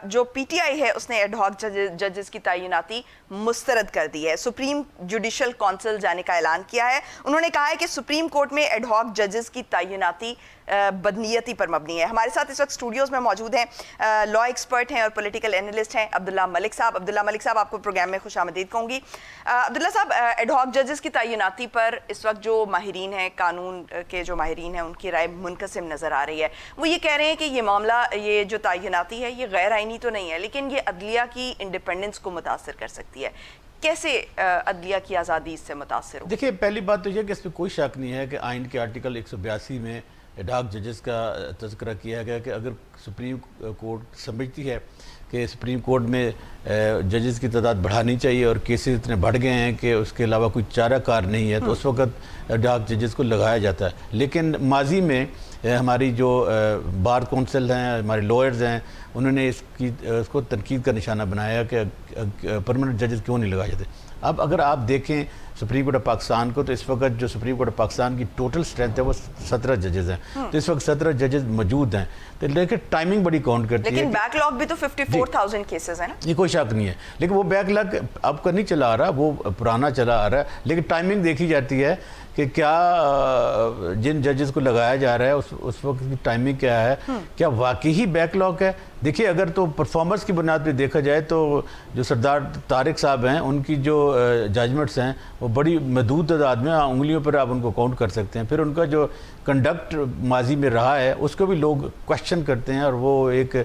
जो PTI है उसने एडहॉक जजेस की तैनाती मुस्तरद कर दी है। सुप्रीम जुडिशल काउंसिल जाने का ऐलान किया है। उन्होंने कहा है कि सुप्रीम कोर्ट में एडहॉक जजेस की तैनाती बदनीयती पर मबनी है। हमारे साथ इस वक्त स्टूडियोज़ में मौजूद हैं लॉ एक्सपर्ट हैं और पॉलिटिकल एनालिस्ट हैं अब्दुल्ला मलिक साहब। अब्दुल्ला मलिक साहब, आपको प्रोग्राम में खुशामदीद कहूँगी। अब्दुल्ला साहब, एडहॉक जजेस की तैनाती पर इस वक्त जो माहिरीन हैं, कानून के जो माहिरीन हैं, उनकी राय मुनकसिम नज़र आ रही है। वो ये कह रहे हैं कि ये मामला, ये जो तैनाती है, ये गैर आइनी तो नहीं है, लेकिन ये अदलिया की इंडिपेंडेंस को मुतासर कर सकती है। कैसे अदलिया की आज़ादी इससे मुतासर हो? देखिए, पहली बात तो यह कि इसमें कोई शक नहीं है कि आइन के आर्टिकल 182 में एडहॉक जजेस का तज़किरा किया गया कि अगर सुप्रीम कोर्ट समझती है कि सुप्रीम कोर्ट में जजेस की तादाद बढ़ानी चाहिए और केसेस इतने बढ़ गए हैं कि उसके अलावा कोई चाराकार नहीं है, तो उस वक्त एडहॉक जजेस को लगाया जाता है। लेकिन माजी में हमारी जो बार कौंसिल हैं, हमारे लॉयर्स हैं, उन्होंने इसको तनकीद का निशाना बनाया कि परमानेंट जजेस क्यों नहीं लगाए जाते। अब अगर आप देखें सुप्रीम कोर्ट ऑफ पाकिस्तान को, तो इस वक्त जो सुप्रीम कोर्ट ऑफ पाकिस्तान की टोटल स्ट्रेंथ है वो 17 जजेस हैं। तो इस वक्त 17 जजेस मौजूद हैं, तो लेकिन टाइमिंग बड़ी काउंट करती है। लेकिन बैकलॉग भी तो 54,000 केसेस है ना। ये कोई शक नहीं है, लेकिन वो बैकलॉग अब का नहीं चला आ रहा, वो पुराना चला आ रहा है। लेकिन टाइमिंग देखी जाती है कि क्या जिन जजेस को लगाया जा रहा है उस वक्त की टाइमिंग क्या है, क्या वाकई ही बैकलॉग है। देखिए, अगर तो परफॉर्मेंस की बुनियाद पे देखा जाए तो जो सरदार तारिक साहब हैं, उनकी जो जजमेंट्स हैं वो बड़ी महदूद तादाद में, उंगलियों पर आप उनको काउंट कर सकते हैं। फिर उनका जो कंडक्ट माजी में रहा है उसको भी लोग क्वेश्चन करते हैं और वो एक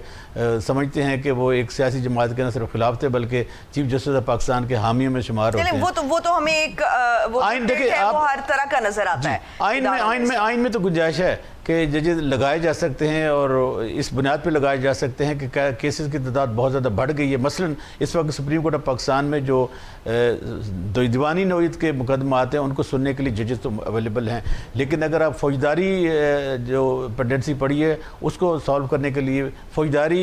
समझते हैं कि वो एक सियासी जमात के न सिर्फ खिलाफ थे बल्कि चीफ जस्टिस ऑफ पाकिस्तान के हामियों में शुमार होते हैं। वो तो हमें एक आइन देखिए, आप हर तरह का नजर आता है। आइन में तो गुंजाइश है कि जजेस लगाए जा सकते हैं और इस बुनियाद पे लगाए जा सकते हैं कि केसेस की तादाद बहुत ज़्यादा बढ़ गई है। मसलन इस वक्त सुप्रीम कोर्ट ऑफ पाकिस्तान में जो दीवानी नौयत के मुकदमात हैं उनको सुनने के लिए जजेस तो अवेलेबल हैं, लेकिन अगर आप फौजदारी जो पेंडेंसी पड़ी है उसको सॉल्व करने के लिए फौजदारी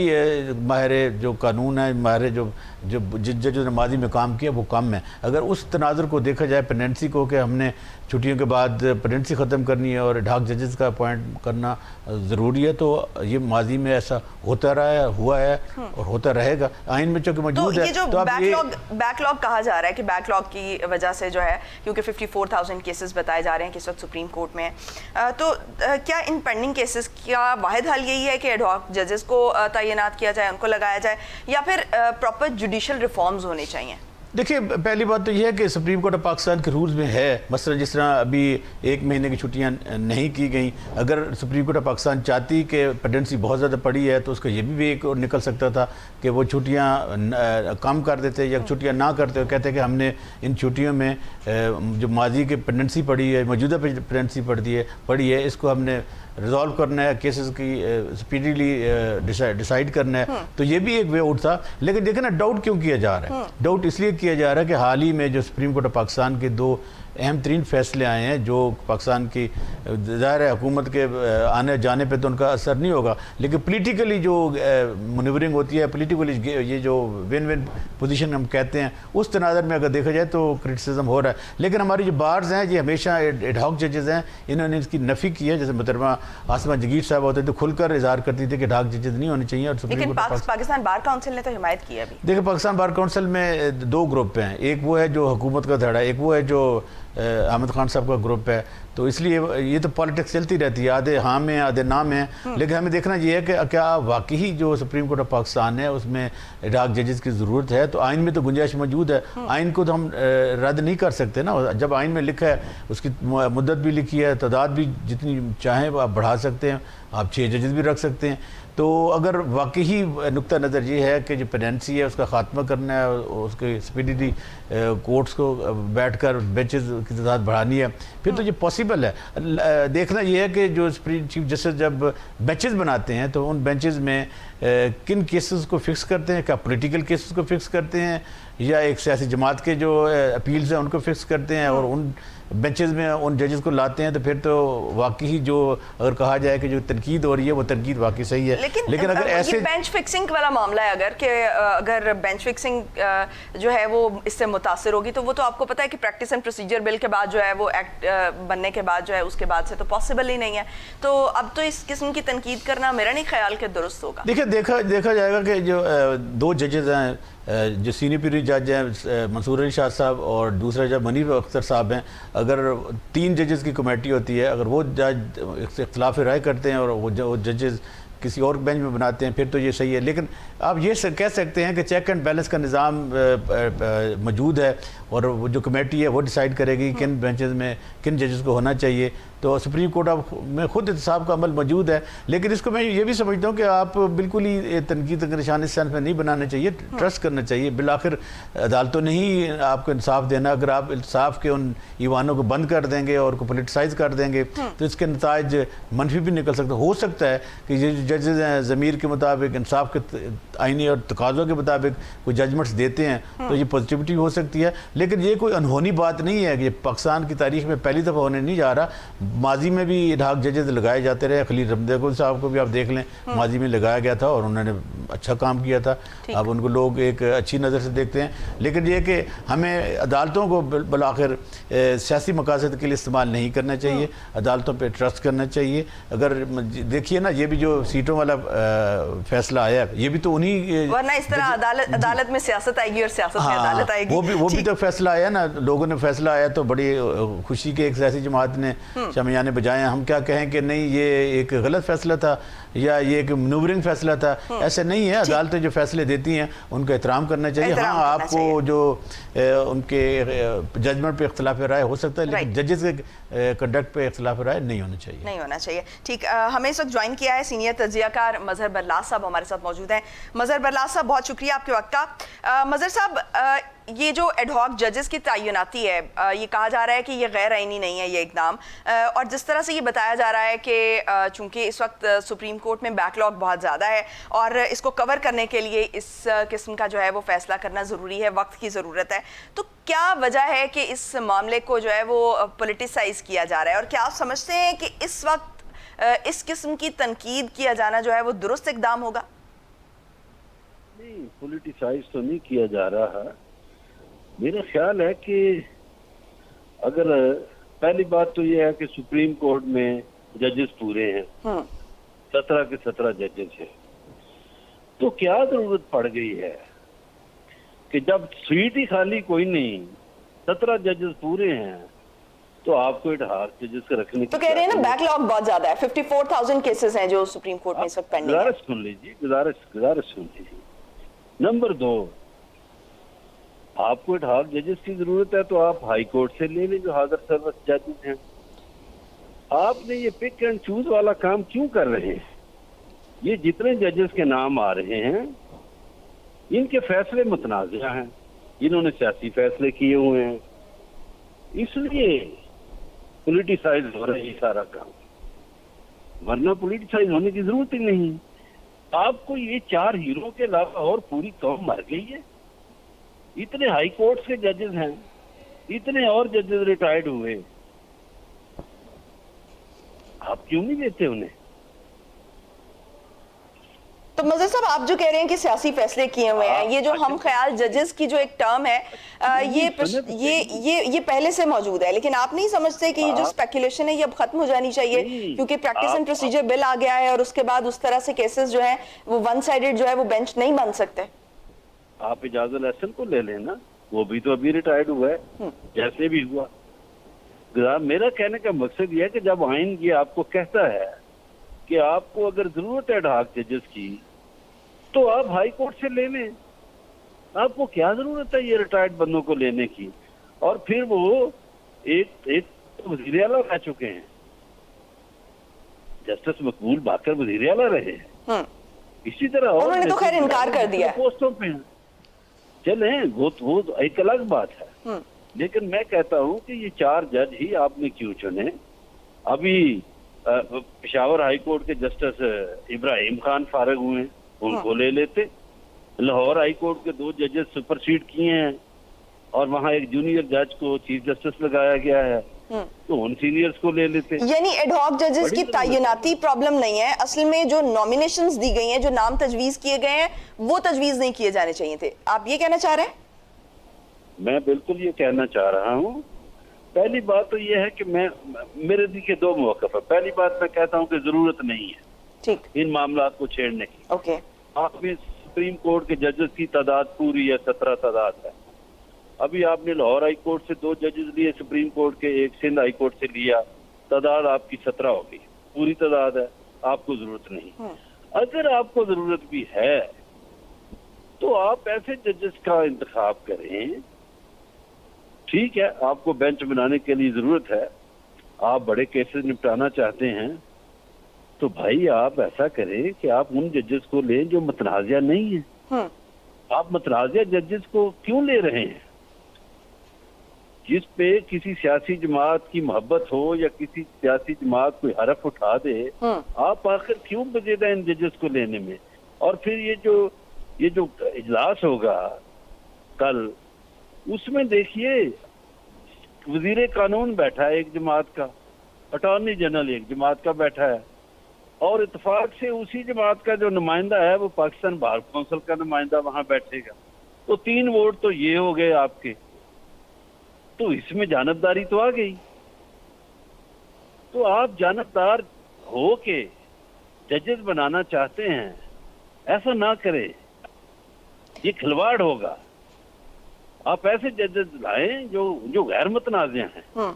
माहिर जो कानून है, माहिर जो जजेस ने माजी में काम किया वो कम है। अगर उस तनाजुर को देखा जाए पेंडेंसी को कि हमने छुट्टियों के बाद पेंडेंसी ख़त्म करनी है और एडहॉक जजेस का अपॉइंट करना ज़रूरी है, तो ये माजी में ऐसा होता रहा है, हुआ है और होता रहेगा। आइन में चूँकि मौजूद है। ये जो बैकलॉग कहा जा रहा है कि बैकलॉग की वजह से जो है, क्योंकि 54,000 केसेस बताए जा रहे हैं कि इस वक्त सुप्रीम कोर्ट में है, तो क्या इन पेंडिंग केसेस का वाहिद हल यही है कि एडहॉक जजेस को तैनात किया जाए, उनको लगाया जाए, या फिर प्रॉपर जुडिशल रिफॉर्म्स होने चाहिए? देखिए, पहली बात तो यह है कि सुप्रीम कोर्ट ऑफ पाकिस्तान के रूल्स में है, मसलन जिस तरह अभी 1 महीने की छुट्टियां नहीं की गई, अगर सुप्रीम कोर्ट ऑफ पाकिस्तान चाहती कि पेंडेंसी बहुत ज़्यादा पड़ी है तो उसका ये भी एक और निकल सकता था कि वो छुट्टियां कम कर देते या छुट्टियां ना करते, कहते कि हमने इन छुट्टियों में जो माजी की पेंडेंसी पड़ी है, मौजूदा पेंडेंसी पड़ी है, इसको हमने रिजॉल्व करना है, केसेस की स्पीडीली डिसाइड करना है। तो ये भी एक वे आउट था। लेकिन देखें ना, डाउट क्यों किया जा रहा है? डाउट इसलिए किया जा रहा है कि हाल ही में जो सुप्रीम कोर्ट ऑफ पाकिस्तान के 2 अहम तरीन फैसले आए हैं जो पाकिस्तान की ज़ाहिर है हुकूमत के आने जाने पे तो उनका असर नहीं होगा, लेकिन पॉलिटिकली जो मनूवरिंग होती है, पॉलिटिकली ये जो विन विन पोजीशन हम कहते हैं, उस तनाज़र में अगर देखा जाए तो क्रिटिसिज्म हो रहा है। लेकिन हमारी जो बार्स हैं, ये हमेशा एडहॉक जजेस हैं, इन्होंने इसकी नफ़ी की है। जैसे मोहतरमा आसमा जगीर साहब होते तो खुलकर इजहार करती थी कि एडहॉक जजेस नहीं होने चाहिए। और लेकिन पाकिस्तान बार काउंसिल ने तो हिमायत की है। अभी देखिए, पाकिस्तान बार काउंसिल में 2 ग्रुप हैं, एक वो है जो हुकूमत का धड़ा, एक वो है जो अहमद खान साहब का ग्रुप है। तो इसलिए ये तो पॉलिटिक्स चलती रहती है, आधे हाँ में आधे ना में। लेकिन हमें देखना ये है कि क्या वाकई जो सुप्रीम कोर्ट ऑफ पाकिस्तान है उसमें एडहॉक जजेस की ज़रूरत है। तो आइन में तो गुंजाइश मौजूद है, आइन को तो हम रद्द नहीं कर सकते ना। जब आइन में लिखा है, उसकी मुद्दत भी लिखी है, तादाद भी जितनी चाहें वो आप बढ़ा सकते हैं, आप 6 जजेस भी रख सकते हैं। तो अगर वाकई ही नुक्ता नज़र ये है कि जो पेंडेंसी है उसका ख़ात्मा करना है, उसके स्पीडिली कोर्ट्स को बैठकर बेंचेस की तादाद बढ़ानी है, फिर तो ये पॉसिबल है। देखना ये है कि जो चीफ जस्टिस जब बेंचेस बनाते हैं तो उन बेंचेस में किन केसेस को फिक्स करते हैं, क्या पॉलिटिकल केसेस को फिक्स करते हैं या एक सियासी जमात के जो अपील्स हैं उनको फिक्स करते हैं और उन बेंचेस में उन जजेस को लाते हैं। तो फिर तो वाकई जो अगर कहा जाए कि जो तनकीद हो रही है वो तनकीद वाकई सही है। लेकिन अगर ऐसे बेंच फिक्सिंग वाला मामला है, अगर बेंच फिक्सिंग जो है वो इससे मुतासर होगी, तो वो तो आपको पता है कि प्रैक्टिस एंड प्रोसीजर बिल के बाद जो है वो एक्ट बनने के बाद जो है उसके बाद से तो पॉसिबल ही नहीं है। तो अब तो इस किस्म की तनकीद करना मेरा नहीं ख्याल के दुरुस्त होगा। देखिए, देखा जाएगा कि जो 2 जजेस हैं जो सीनियर जज हैं मंसूर अली शाह साहब और दूसरा जज मनीफ अख्तर साहब हैं, अगर 3 जजेस की कमेटी होती है, अगर वो जज इख्तलाफ राय करते हैं और वो जजेस किसी और बेंच में बनाते हैं, फिर तो ये सही है। लेकिन आप ये कह सकते हैं कि चेक एंड बैलेंस का निज़ाम मौजूद है और वो जो कमेटी है वो डिसाइड करेगी किन बेंचेस में किन जजेस को होना चाहिए। तो सुप्रीम कोर्ट में खुद एहतसाब का अमल मौजूद है। लेकिन इसको मैं ये भी समझता हूँ कि आप बिल्कुल ही तनकीद के निशान इस सेंस में नहीं बनाने चाहिए, ट्रस्ट करना चाहिए। बिलाखिर अदालतों ने ही आपको इंसाफ देना। अगर आप इंसाफ के उन ईवानों को बंद कर देंगे और को पोलिटिसाइज कर देंगे तो इसके नताज मनफी भी निकल सकते। हो सकता है कि ये जजेस हैं ज़मीर के मुताबिक, इंसाफ के आईनी और तकाज़ों के मुताबिक कोई जजमेंट्स देते हैं तो ये पॉजिटिविटी हो सकती है। लेकिन ये कोई अनहोनी बात नहीं है कि पाकिस्तान की तारीख में पहली दफ़ा होने नहीं जा रहा। माजी में भी इलाक जजेस लगाए जाते रहे। खलील रमदेगुल साहब को भी आप देख लें, माजी में लगाया गया था और उन्होंने अच्छा काम किया था। अब उनको लोग एक अच्छी नज़र से देखते हैं। लेकिन ये कि हमें अदालतों को बिलाखिर सियासी मकासद के लिए इस्तेमाल नहीं करना चाहिए, अदालतों पर ट्रस्ट करना चाहिए। अगर देखिए ना, ये भी जो सीटों वाला फैसला आया, ये भी तो उन्हीं, वरना इस तरह अदालत में सियासत आएगी और सियासत में अदालत आएगी। वो भी तो फैसला आया ना, लोगों ने फैसला आया तो बड़ी खुशी के एक सियासी जमात ने शमियाने बजाए। हम क्या कहें कि नहीं ये एक गलत फैसला था या ये एक मनूवरिंग फैसला था, ऐसे नहीं है। अदालतें जो फैसले देती हैं उनका एहतराम करना चाहिए। हाँ, आपको जो उनके जजमेंट पे इख्तलाफ राय हो सकता है, लेकिन जजेस के कंडक्ट पे इख्तलाफ राय नहीं होना चाहिए। ठीक, हमें इस वक्त ज्वाइन किया है सीनियर तजियाकार मजहर बरलास साहब हमारे साथ मौजूद हैं। मजहर बरलास साहब, बहुत शुक्रिया आपके वक्त का। मजहर साहब, ये जो एडहॉक जजेस की तैनाती है, ये कहा जा रहा है कि ये गैर आईनी नहीं है ये इकदाम, और जिस तरह से ये बताया जा रहा है कि चूंकि इस वक्त सुप्रीम कोर्ट में बैकलॉग बहुत ज़्यादा है और इसको कवर करने के लिए इस किस्म का जो है वो फैसला करना ज़रूरी है, वक्त की ज़रूरत है, तो क्या वजह है कि इस मामले को जो है वो पोलिटिसाइज किया जा रहा है? और क्या आप समझते हैं कि इस वक्त इस किस्म की तनकीद किया जाना जो है वो दुरुस्त इकदाम होगा? नहीं, पोलिटिसाइज तो नहीं किया जा रहा है। मेरा ख्याल है कि अगर पहली बात तो यह है कि सुप्रीम कोर्ट में जजेस पूरे हैं, 17 के 17 जजेस हैं, तो क्या जरूरत पड़ गई है कि जब सीट ही खाली कोई नहीं, 17 जजेस पूरे हैं, तो आपको इटहार जजेस के रखने की, तो कह रहे हैं ना बैकलॉग बहुत ज्यादा है, 54,000 केसेस हैं जो सुप्रीम कोर्ट में इस वक्त पेंडिंग है। गुजारिश सुन लीजिए, गुजारिश सुन लीजिए। नंबर 2, आपको इटहार जजेस की जरूरत है तो आप हाई कोर्ट से ले लें जो हाजिर सर्विस जजेस हैं। आपने ये पिक एंड चूज वाला काम क्यों कर रहे हैं? ये जितने जजेस के नाम आ रहे हैं इनके फैसले मुतनाज़िया हैं, इन्होंने सियासी फैसले किए हुए हैं, इसलिए पोलिटिसाइज हो रहा है ये सारा काम, वरना पोलिटिसाइज होने की जरूरत ही नहीं। आपको ये 4 हीरो के अलावा और पूरी कौम मर गई है। इतने हाई कोर्ट के जजेस हैं, इतने और जजेस रिटायर्ड हुए, आप क्यों नहीं देते उन्हें? तो मजहर साहब, आप जो कह रहे हैं कि सियासी फैसले किए हुए हैं, ये जो हम ख्याल जजेस की जो एक टर्म है, ये पहले से मौजूद है, लेकिन आप नहीं समझते कि ये जो स्पेकुलेशन है ये अब खत्म हो जानी चाहिए? क्योंकि प्रैक्टिस एंड प्रोसीजर बिल आ गया है और उसके बाद उस तरह से केसेस जो है वो वन साइडेड जो है वो बेंच नहीं बन सकते। आप इजाजुल हसन को ले लेना, वो भी तो अभी रिटायर्ड हुआ है, जैसे भी हुआ। मेरा कहने का मकसद यह है कि जब आइन ये आपको कहता है कि आपको अगर जरूरत है एडहॉक जजेस की तो आप हाई कोर्ट से ले लें। आपको क्या जरूरत है ये रिटायर्ड बंदों को लेने की? और फिर वो एक वज़ीर आला रह चुके हैं, जस्टिस मकबूल बाकर वज़ीर आला रहे हैं, इसी तरह उन्होंने तो खैर इनकार कर दिया पोस्टों पे हैं। चले वो एक अलग बात है, लेकिन मैं कहता हूं कि ये 4 जज ही आपने क्यों चुने? अभी पेशावर हाई कोर्ट के जस्टिस इब्राहिम खान फारिग हुए, उनको ले लेते। लाहौर हाई कोर्ट के 2 जजेस सुपरसीड किए हैं और वहां एक जूनियर जज को चीफ जस्टिस लगाया गया है, तो उन सीनियर्स को ले लेते। यानी एडहॉक जजेस की तैनाती प्रॉब्लम नहीं है, असल में जो नॉमिनेशंस दी गई हैं, जो नाम तजवीज किए गए हैं, वो तजवीज नहीं किए जाने चाहिए थे, आप ये कहना चाह रहे हैं? मैं बिल्कुल ये कहना चाह रहा हूँ। पहली बात तो ये है कि मेरे देखिए 2 मौक़िफ़ है। पहली बात मैं कहता हूँ कि जरूरत नहीं है ठीक इन मामलात को छेड़ने की। ओके, आप में सुप्रीम कोर्ट के जजेस की तादाद पूरी है, 17 तादाद है, अभी आपने लाहौर हाई कोर्ट से 2 जजेस लिए, सुप्रीम कोर्ट के, एक सिंध हाई कोर्ट से लिया, तादाद आपकी 17 हो गई, पूरी तादाद है, आपको जरूरत नहीं। अगर आपको जरूरत भी है तो आप ऐसे जजेस का इंतखाब करें। ठीक है, आपको बेंच बनाने के लिए जरूरत है, आप बड़े केसेस निपटाना चाहते हैं, तो भाई आप ऐसा करें कि आप उन जजेस को लें जो मतनाज़िया नहीं है। आप मतनाज़िया जजेस को क्यों ले रहे हैं? जिस पे किसी सियासी जमात की मोहब्बत हो या किसी सियासी जमात कोई हरफ उठा दे, आप आखिर क्यों बजेदा इन जजेस को लेने में? और फिर ये जो इजलास होगा कल, उसमें देखिए वजीर कानून बैठा है एक जमात का, अटॉर्नी जनरल एक जमात का बैठा है, और इत्तेफाक से उसी जमात का जो नुमाइंदा है वो पाकिस्तान बार कौंसिल का नुमाइंदा वहां बैठेगा। तो 3 वोट तो ये हो गए आपके, तो इसमें जानबदारी तो आ गई। तो आप जानबदार हो के जजेस बनाना चाहते हैं, ऐसा ना करें, ये खिलवाड़ होगा। आप ऐसे जजेस लाएं जो गैर मुतनाज़िया हैं,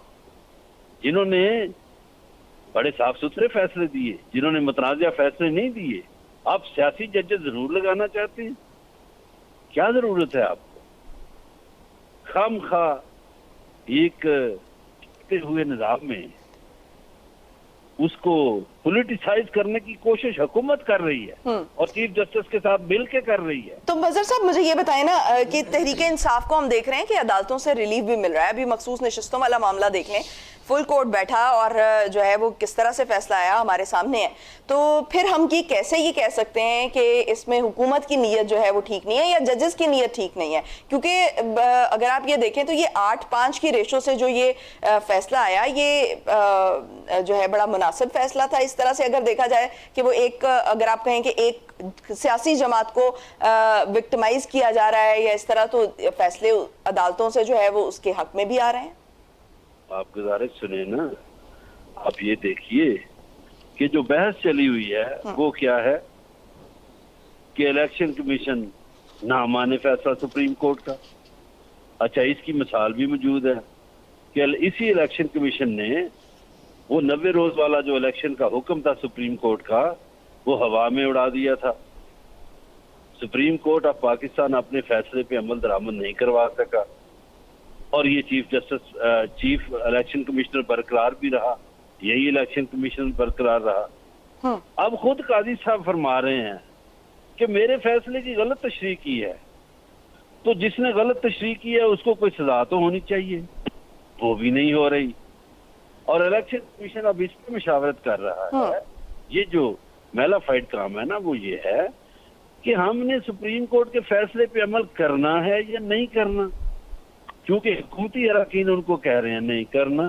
जिन्होंने बड़े साफ सुथरे फैसले दिए, जिन्होंने मुतनाज़िया फैसले नहीं दिए। आप सियासी जजेस जरूर लगाना चाहते हैं, क्या जरूरत है आपको? खामखा एक चलते हुए निज़ाम में उसको पॉलिटिसाइज करने की कोशिश हुकूमत कर रही है और चीफ जस्टिस के साथ मिल के कर रही है। तो मजहर साहब मुझे ये बताएं ना कि तहरीके इंसाफ को हम देख रहे हैं कि अदालतों से रिलीफ भी मिल रहा है। अभी मखसूस नशिस्तों वाला मामला देख लें, फुल कोर्ट बैठा और जो है वो किस तरह से फैसला आया हमारे सामने है। तो फिर हम कैसे ये कह सकते हैं कि इसमें हुकूमत की नीयत जो है वो ठीक नहीं है या जजेस की नीयत ठीक नहीं है? क्योंकि अगर आप ये देखें तो ये 8-5 की रेशो से जो ये फैसला आया, ये जो है बड़ा मुनासिब फैसला था। इस तरह से अगर देखा जाए कि वो एक, अगर आप कहें कि एक सियासी जमात को विक्टिमाइज किया जा रहा है या इस तरह, तो फैसले अदालतों से जो है वो उसके हक में भी आ रहे हैं। आप गुजारिश सुने ना, आप ये देखिए कि जो बहस चली हुई है वो क्या है कि इलेक्शन कमीशन ना माने फैसला सुप्रीम कोर्ट का। अच्छा, इसकी मिसाल भी मौजूद है कि इसी इलेक्शन कमीशन ने वो 90 रोज वाला जो इलेक्शन का हुक्म था सुप्रीम कोर्ट का, वो हवा में उड़ा दिया था। सुप्रीम कोर्ट ऑफ पाकिस्तान अपने फैसले पे अमल दरामद नहीं करवा सका और ये चीफ इलेक्शन कमिश्नर बरकरार भी रहा, यही इलेक्शन कमीशन बरकरार रहा। अब खुद काजी साहब फरमा रहे हैं कि मेरे फैसले की गलत तशरीह की है, तो जिसने गलत तशरीह की है उसको कोई सजा तो होनी चाहिए, वो भी नहीं हो रही। और इलेक्शन कमीशन अब इस पर मशावरत कर रहा है। ये जो मेलाफाइड काम है ना, वो ये है कि हमने सुप्रीम कोर्ट के फैसले पे अमल करना है या नहीं करना, क्योंकि हुकूमती अरकान उनको कह रहे हैं नहीं करना,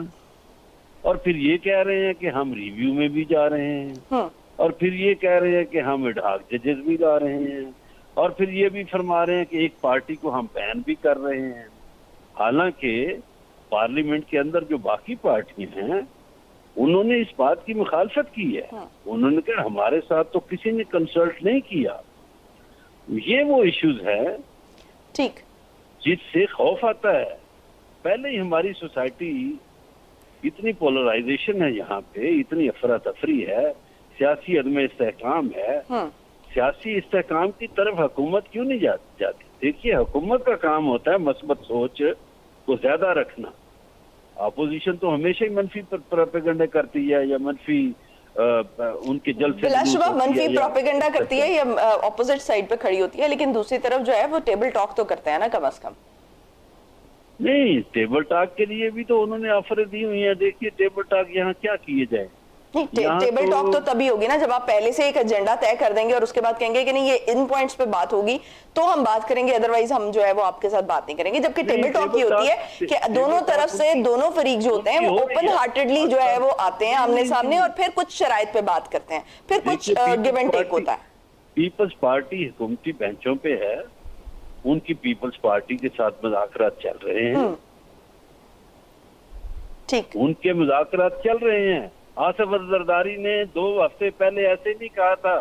और फिर ये कह रहे हैं कि हम रिव्यू में भी जा रहे हैं, और फिर ये कह रहे हैं कि हम एडहॉक जजेस भी ला रहे हैं, और फिर ये भी फरमा रहे हैं कि एक पार्टी को हम बैन भी कर रहे हैं। हालांकि पार्लियामेंट के अंदर जो बाकी पार्टियां हैं उन्होंने इस बात की मुखालफत की है। उन्होंने कहा हमारे साथ तो किसी ने कंसल्ट नहीं किया। ये वो इश्यूज है ठीक जिससे खौफ आता है। पहले ही हमारी सोसाइटी इतनी पोलराइजेशन है, यहाँ पे इतनी अफरा तफरी है, सियासी अदम इस्तेहकाम है। सियासी इस्तेहकाम की तरफ हुकूमत क्यों नहीं जाती? देखिए, हुकूमत का काम होता है मस्बत सोच को ज्यादा रखना। अपोजिशन तो हमेशा ही मनफी प्रोपेगेंडा करती है या मनफी उनके जलसे बिलाशुबा मनफी प्रोपेगेंडा करती है या ऑपोजिट साइड पे खड़ी होती है, लेकिन दूसरी तरफ जो है वो टेबल टॉक तो करते हैं ना कम से कम। नहीं, टेबल टॉक के लिए भी तो उन्होंने ऑफर दी हुई है। देखिए टेबल टॉक यहाँ क्या किए जाए। नहीं, टेबल टॉक तो तभी होगी ना जब आप पहले से एक एजेंडा तय कर देंगे और उसके बाद कहेंगे कि नहीं ये इन पॉइंट्स पे बात होगी तो हम बात करेंगे, अदरवाइज हम जो है वो आपके साथ बात नहीं करेंगे। जबकि टेबल टॉक ये होती है कि दोनों तरफ से दोनों फरीक जो होते हैं वो ओपन हार्टेडली जो है वो आते हैं आमने सामने और फिर कुछ शराइत पे बात करते हैं, फिर कुछ गिव एंड टेक होता है। पीपल्स पार्टी हुकूमती बेंचों पे है, उनकी पीपल्स पार्टी के साथ मुज़ाकरात चल रहे हैं। ठीक, उनके मुज़ाकरात चल रहे हैं। आसिफ जरदारी ने 2 हफ्ते पहले ऐसे नहीं कहा था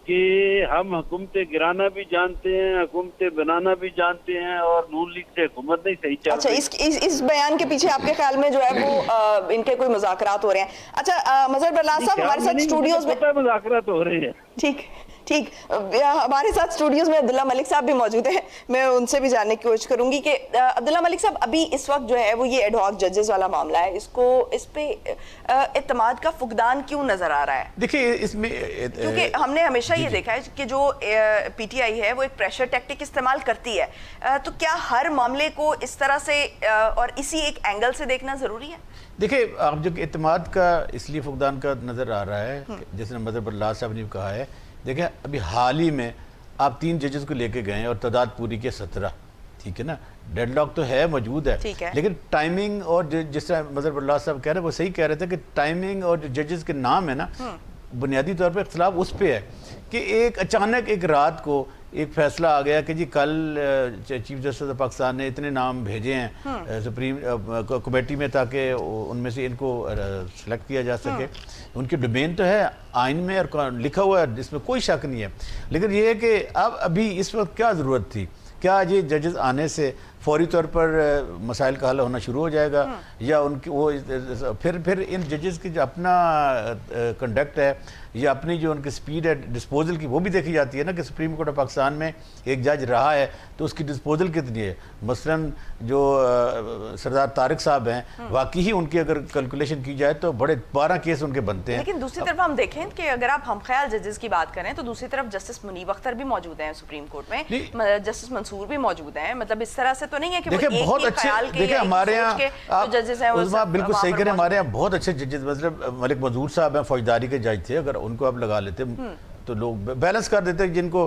कि हम हुकूमत गिराना भी जानते हैं, हुकूमत बनाना भी जानते हैं, और नून लीग से हुकूमत नहीं सही चल अच्छा, रही। इस बयान के पीछे आपके ख्याल में जो है वो इनके कोई मुज़ाकरात हो रहे हैं? अच्छा, मजहर बरलास साहब हमारे साथ स्टूडियोज में मुज़ाकरात हो रहे हैं। ठीक ठीक, हमारे साथ स्टूडियोज में अब्दुल्ला मलिक साहब भी मौजूद हैं, मैं उनसे भी जानने की कोशिश करूंगी कि अब्दुल्ला मलिक साहब, अभी इस वक्त जो है वो ये एडहॉक जजेस वाला मामला है, इस पे एतमाद का फुकदान क्यों नजर आ रहा है? देखिए इसमें क्योंकि हमने हमेशा ये देखा है कि जो पीटीआई है वो एक प्रेशर टैक्टिक इस्तेमाल करती है, तो क्या हर मामले को इस तरह से और इसी एक एंगल से देखना जरूरी है? देखिए, आप जो एतमाद का इसलिए फुकदान का नज़र आ रहा है, जैसे मजहर बरलास साहब ने कहा है, देखिए अभी हाल ही में आप 3 जजेस को लेके गए और तादाद पूरी के 17, ठीक है ना, डेडलॉक तो है, मौजूद है, लेकिन टाइमिंग और जिस तरह मजहर बरलास साहब कह रहे हैं वो सही कह रहे थे कि टाइमिंग और जो जजेस के नाम है ना, बुनियादी तौर पर इख्तलाफ उस पर है कि एक अचानक एक रात को एक फैसला आ गया कि जी कल चीफ जस्टिस ऑफ पाकिस्तान ने इतने नाम भेजे हैं सुप्रीम कमेटी में ताकि उनमें से इनको सेलेक्ट किया जा सके। उनकी डोमेन तो है आइन में और लिखा हुआ है, इसमें कोई शक नहीं है, लेकिन ये है कि अब अभी इस वक्त क्या ज़रूरत थी? क्या ये जजेस आने से फौरी तौर पर मसाइल का हल होना शुरू हो जाएगा, या उनकी वो फिर इन जजेस की जो अपना कंडक्ट है या अपनी जो उनकी स्पीड है डिस्पोजल की, वो भी देखी जाती है ना कि सुप्रीम कोर्ट ऑफ पाकिस्तान में एक जज रहा है तो उसकी डिस्पोजल कितनी है। मसलन जो सरदार तारिक साहब हैं, वाकई ही उनकी अगर कैलकुलेशन की जाए तो बड़े 12 केस उनके बनते हैं। लेकिन दूसरी तरफ हम देखें कि अगर आप हमख्याल जजेस की बात करें तो दूसरी तरफ जस्टिस मुनीब अख्तर भी मौजूद हैं सुप्रीम कोर्ट में, जस्टिस मंसूर भी मौजूद हैं, मतलब इस तरह से तो नहीं है कि देखिए बहुत अच्छे, देखिए हमारे यहाँ जजेस हैं वो बिल्कुल सही करें, हमारे यहाँ बहुत अच्छे जजेस, मतलब मलिक मंजूर साहब हैं, फौजदारी के जज थे, अगर उनको आप लगा लेते तो लोग बैलेंस कर देते, जिनको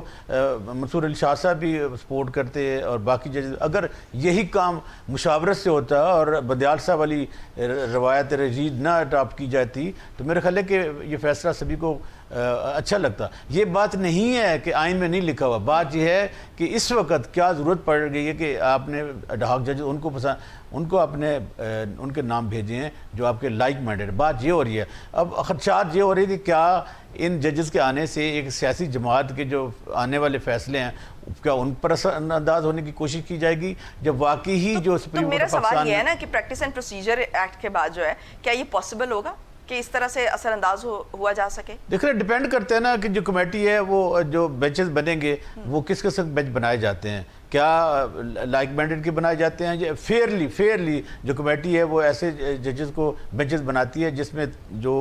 मंसूर अली शाह साहब भी सपोर्ट करते हैं और बाकी जजेस, अगर यही काम मुशावरत से होता और बदियाल साहब वाली रवायत रजीद ना अडॉप्ट की जाती तो मेरे ख्याल है कि ये फैसला सभी को अच्छा लगता। ये बात नहीं है कि आइन में नहीं लिखा हुआ, बात यह है कि इस वक्त क्या ज़रूरत पड़ गई है कि आपने अडॉक जज उनको अपने उनके नाम भेजे हैं जो आपके लाइक माइंडेड। बात ये हो रही है, अब खदशात ये हो रही है कि क्या इन जजेस के आने से एक सियासी जमात के जो आने वाले फैसले हैं क्या उन पर असरअंदाज होने की कोशिश की जाएगी, जब वाकई ही जो सुप्रीम कोर्ट मेरा सवाल ये है ना कि प्रैक्टिस एंड प्रोसीजर एक्ट के बाद जो है क्या ये पॉसिबल होगा कि इस तरह से असरअंदाज हुआ जा सके? देख रहे, डिपेंड करते हैं ना कि जो कमेटी है वो जो बेंचेस बनेंगे वो किस किस्म के बेंच बनाए जाते हैं, क्या लाइक माइंडेड के बनाए जाते हैं, या फेयरली जो कमेटी है वो ऐसे जजेस को बेंचेस बनाती है जिसमें जो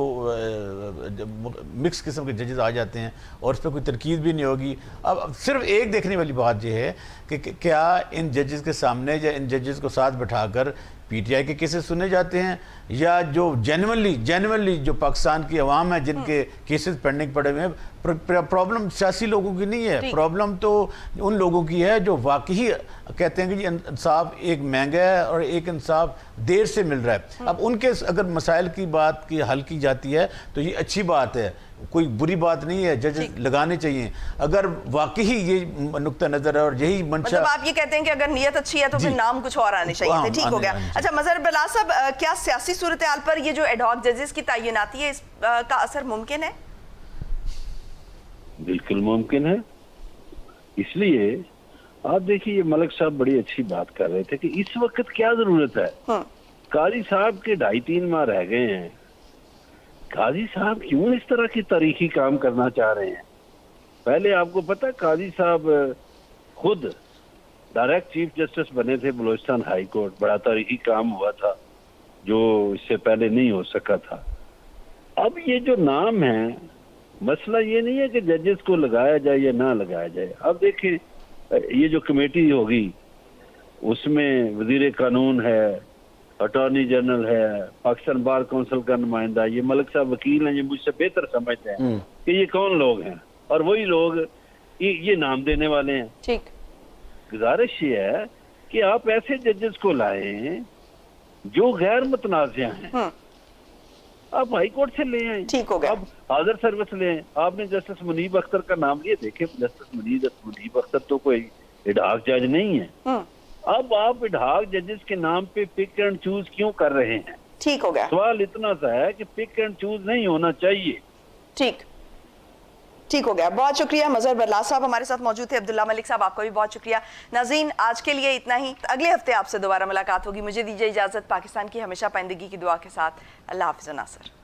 मिक्स किस्म के जजेस आ जाते हैं और उस पर कोई तरकीब भी नहीं होगी। अब सिर्फ एक देखने वाली बात यह है कि क्या इन जजेस के सामने या इन जजेस को साथ बैठाकर पीटीआई के केसेस सुने जाते हैं, या जो जेन्युइनली जो पाकिस्तान की अवाम है जिनके केसेस पेंडिंग पड़े हुए हैं। प्रॉब्लम सियासी लोगों की नहीं है, प्रॉब्लम तो उन लोगों की है जो वाकई कहते हैं कि जी इंसाफ एक महंगा है और एक इंसाफ देर से मिल रहा है। अब उनके अगर मसाइल की बात की हल की जाती है तो ये अच्छी बात है, कोई बुरी बात नहीं है, जजेस लगाने चाहिए अगर वाकई ये नुक्ता नजर है और यही मंशा। मतलब आप ये कहते हैं कि अगर नीयत अच्छी है तो फिर नाम कुछ और आने चाहिए थे। ठीक हो गया। अच्छा मजहर बरलास साहब, क्या सियासी सूरत हाल पर ये जो एडहॉक जजेस की तैनाती है इसका असर मुमकिन है? बिल्कुल मुमकिन है। इसलिए आप देखिए, ये मलिक साहब बड़ी अच्छी बात कर रहे थे कि इस वक्त क्या जरूरत है। काजी साहब के 2.5-3 माह रह गए हैं, काजी साहब क्यों इस तरह की तारीखी काम करना चाह रहे हैं? पहले आपको पता है काजी साहब खुद डायरेक्ट चीफ जस्टिस बने थे बलूचिस्तान हाई कोर्ट, बड़ा तारीखी काम हुआ था जो इससे पहले नहीं हो सका था। अब ये जो नाम है, मसला ये नहीं है कि जजेस को लगाया जाए या ना लगाया जाए। अब देखिए, ये जो कमेटी होगी उसमें वजीर कानून है, अटॉर्नी जनरल है, पाकिस्तान बार काउंसिल का नुमाइंदा, ये मलिक साहब वकील हैं, ये मुझसे बेहतर समझते हैं कि ये कौन लोग हैं, और वही लोग ये नाम देने वाले हैं। ठीक, गुजारिश ये है कि आप ऐसे जजेस को लाएं जो गैर मुतनाज़िया हैं। आप हाई कोर्ट से ले आए, ठीक हो गया। अब हाजिर सर्विस ले आए। आपने जस्टिस मुनीब अख्तर का नाम लिया, देखे जस्टिस मुनीब अख्तर तो कोई एडहॉक जज नहीं है। अब आप एडहॉक जजेस के नाम पे पिक एंड चूज क्यों कर रहे हैं? ठीक हो गया। सवाल इतना सा है कि पिक एंड चूज नहीं होना चाहिए। ठीक, ठीक हो गया, बहुत शुक्रिया। मजहर बरलास साहब हमारे साथ मौजूद थे, अब्दुल्ला मलिक साहब आपका भी बहुत शुक्रिया। नाज़रीन, आज के लिए इतना ही, अगले हफ्ते आपसे दोबारा मुलाकात होगी। मुझे दीजिए इजाजत, पाकिस्तान की हमेशा पाइंदगी की दुआ के साथ। अल्लाह हाफिज़ नासर।